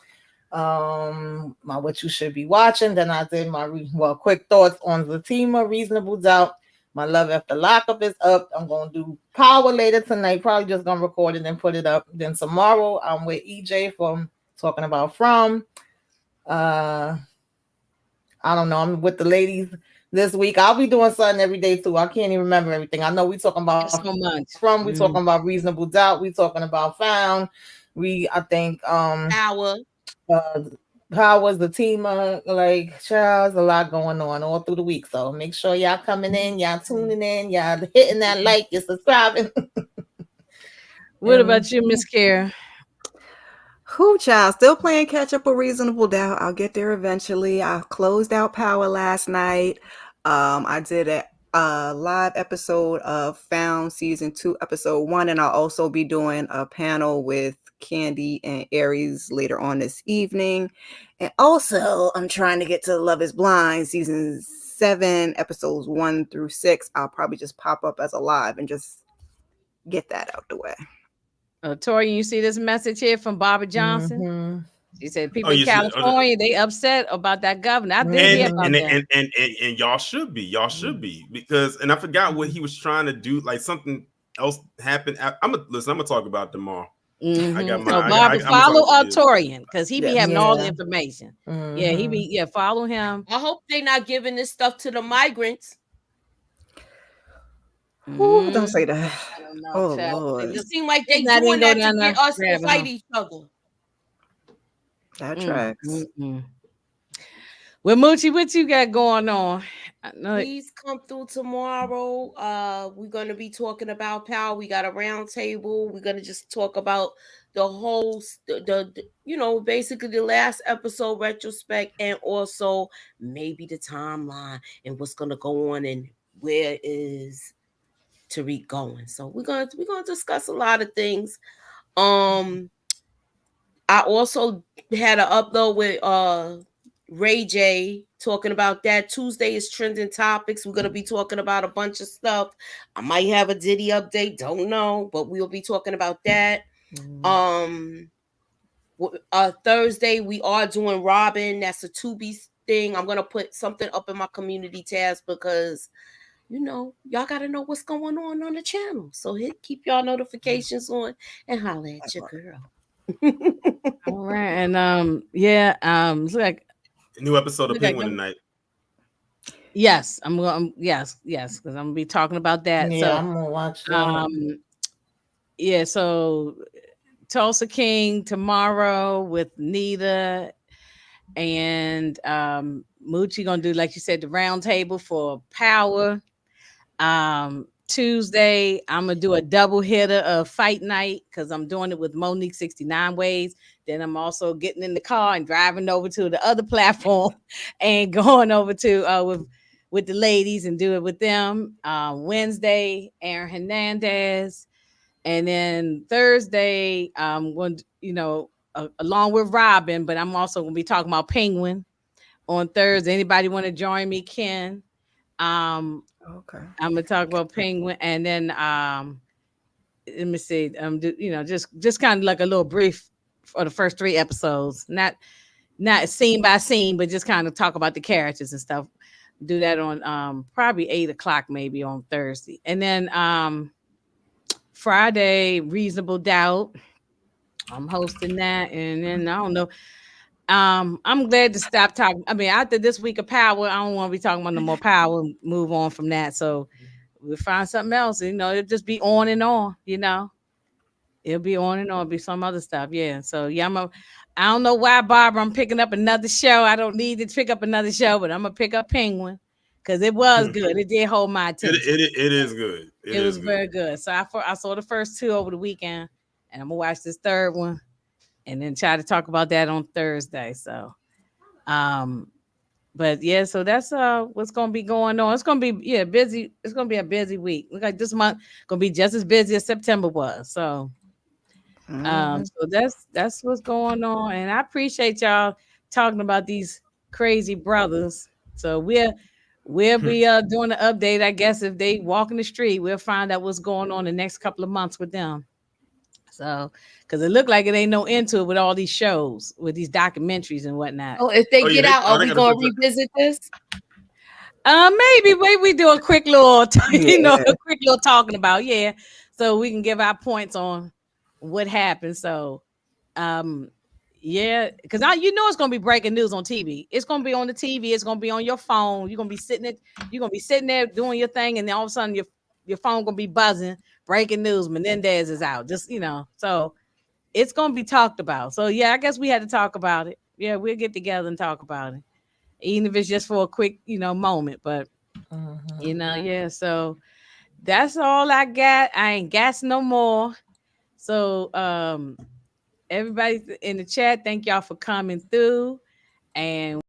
My what you should be watching. Then I did my quick thoughts on Zatima, Reasonable Doubt. My Love After Lockup is up. I'm gonna do Power later tonight. Probably just gonna record it and put it up. Then tomorrow I'm with EJ from talking about From. I don't know. I'm with the ladies this week. I'll be doing something every day too. I can't even remember everything. I know we talking about so much. we talking about Reasonable Doubt. We talking about Found. I think Power. How was the team? Like, Charles, a lot going on all through the week. So make sure y'all coming in, y'all tuning in, y'all hitting that like, you're subscribing. What about you, Miss Kara? Who, child? Still playing catch up with Reasonable Doubt. I'll get there eventually. I closed out Power last night. I did a live episode of Found season 2, episode 1, and I'll also be doing a panel with Candy and Aries later on this evening. And also, I'm trying to get to Love Is Blind season 7, episodes 1 through 6. I'll probably just pop up as a live and just get that out the way. Tori, you see this message here from Barbara Johnson? Mm-hmm. She said people in California, they upset about that governor. I did hear about that. And y'all should be. Y'all should be. Because, and I forgot what he was trying to do. Like something else happened. I'm gonna talk about it tomorrow. I got my Barbara, follow Torian because he be having all the information. Mm-hmm. Yeah, he be follow him. I hope they're not giving this stuff to the migrants. Ooh, don't say that. I don't know, oh child. Lord. It seems like they doing that to get us to fight each other. That tracks. Well, Moochie, what you got going on? Please come through tomorrow. We're going to be talking about Power. We got a round table. We're going to just talk about the whole, basically the last episode retrospect, and also maybe the timeline and what's going to go on and where is Tariq going. So we're going to discuss a lot of things. I also had an upload with Ray J talking about that. Tuesday is trending topics. We're going to be talking about a bunch of stuff. I might have a Diddy update, don't know, but we'll be talking about that. Thursday we are doing Robin. That's a 2B thing. I'm going to put something up in my community tabs because y'all got to know what's going on the channel. So keep y'all notifications on and holler at your girl. All right, and it's like a new episode of Penguin tonight. Yes, I'm going. Yes, because I'm gonna be talking about that. Yeah, so, I'm gonna watch that. So Tulsa King tomorrow with Nita and Moochie gonna do, like you said, the round table for Power. Tuesday, I'm gonna do a double hitter of Fight Night because I'm doing it with Monique 69 Ways. Then I'm also getting in the car and driving over to the other platform and going over to with the ladies and do it with them. Wednesday, Aaron Hernandez, and then Thursday, I'm going to, along with Robin, but I'm also gonna be talking about Penguin on Thursday. Anybody want to join me, Ken? Okay. I'm gonna talk about Penguin, and then let me see. Just kind of like a little brief for the first 3 episodes, not scene by scene, but just kind of talk about the characters and stuff. Do that on probably 8:00 maybe on Thursday, and then Friday, Reasonable Doubt. I'm hosting that, and then I don't know. I'm glad to stop talking. I mean, after this week of Power, I don't want to be talking about no more Power. Move on from that. So we'll find something else. It'll just be on and on. It'll be on and on. It'll be some other stuff. Yeah. So yeah, I don't know why, Barbara. I'm picking up another show. I don't need to pick up another show, but I'm gonna pick up Penguin because it was good. It did hold my attention. It is good. It was very good. So I saw the first 2 over the weekend, and I'm gonna watch this third one. And then try to talk about that on Thursday. So, but yeah, so that's what's gonna be going on. It's gonna be busy. It's gonna be a busy week. Look like this month gonna be just as busy as September was. So, so that's what's going on. And I appreciate y'all talking about these crazy brothers. So we'll be doing an update. I guess if they walk in the street, we'll find out what's going on the next couple of months with them. So, because it looked like it ain't no end to it with all these shows, with these documentaries and whatnot. Oh, if they get out, are we gonna revisit this? Maybe we do a quick little, a quick little talking about, so we can give our points on what happened. So, Yeah, because now you know it's gonna be breaking news on TV. It's gonna be on the TV. It's gonna be on your phone. You're gonna be sitting there doing your thing, and then all of a sudden your phone gonna be buzzing. Breaking news: Menendez is out. Just so it's gonna be talked about. So yeah, I guess we had to talk about it. Yeah, we'll get together and talk about it, even if it's just for a quick moment. But yeah. So that's all I got. I ain't gas no more. So everybody in the chat, thank y'all for coming through. And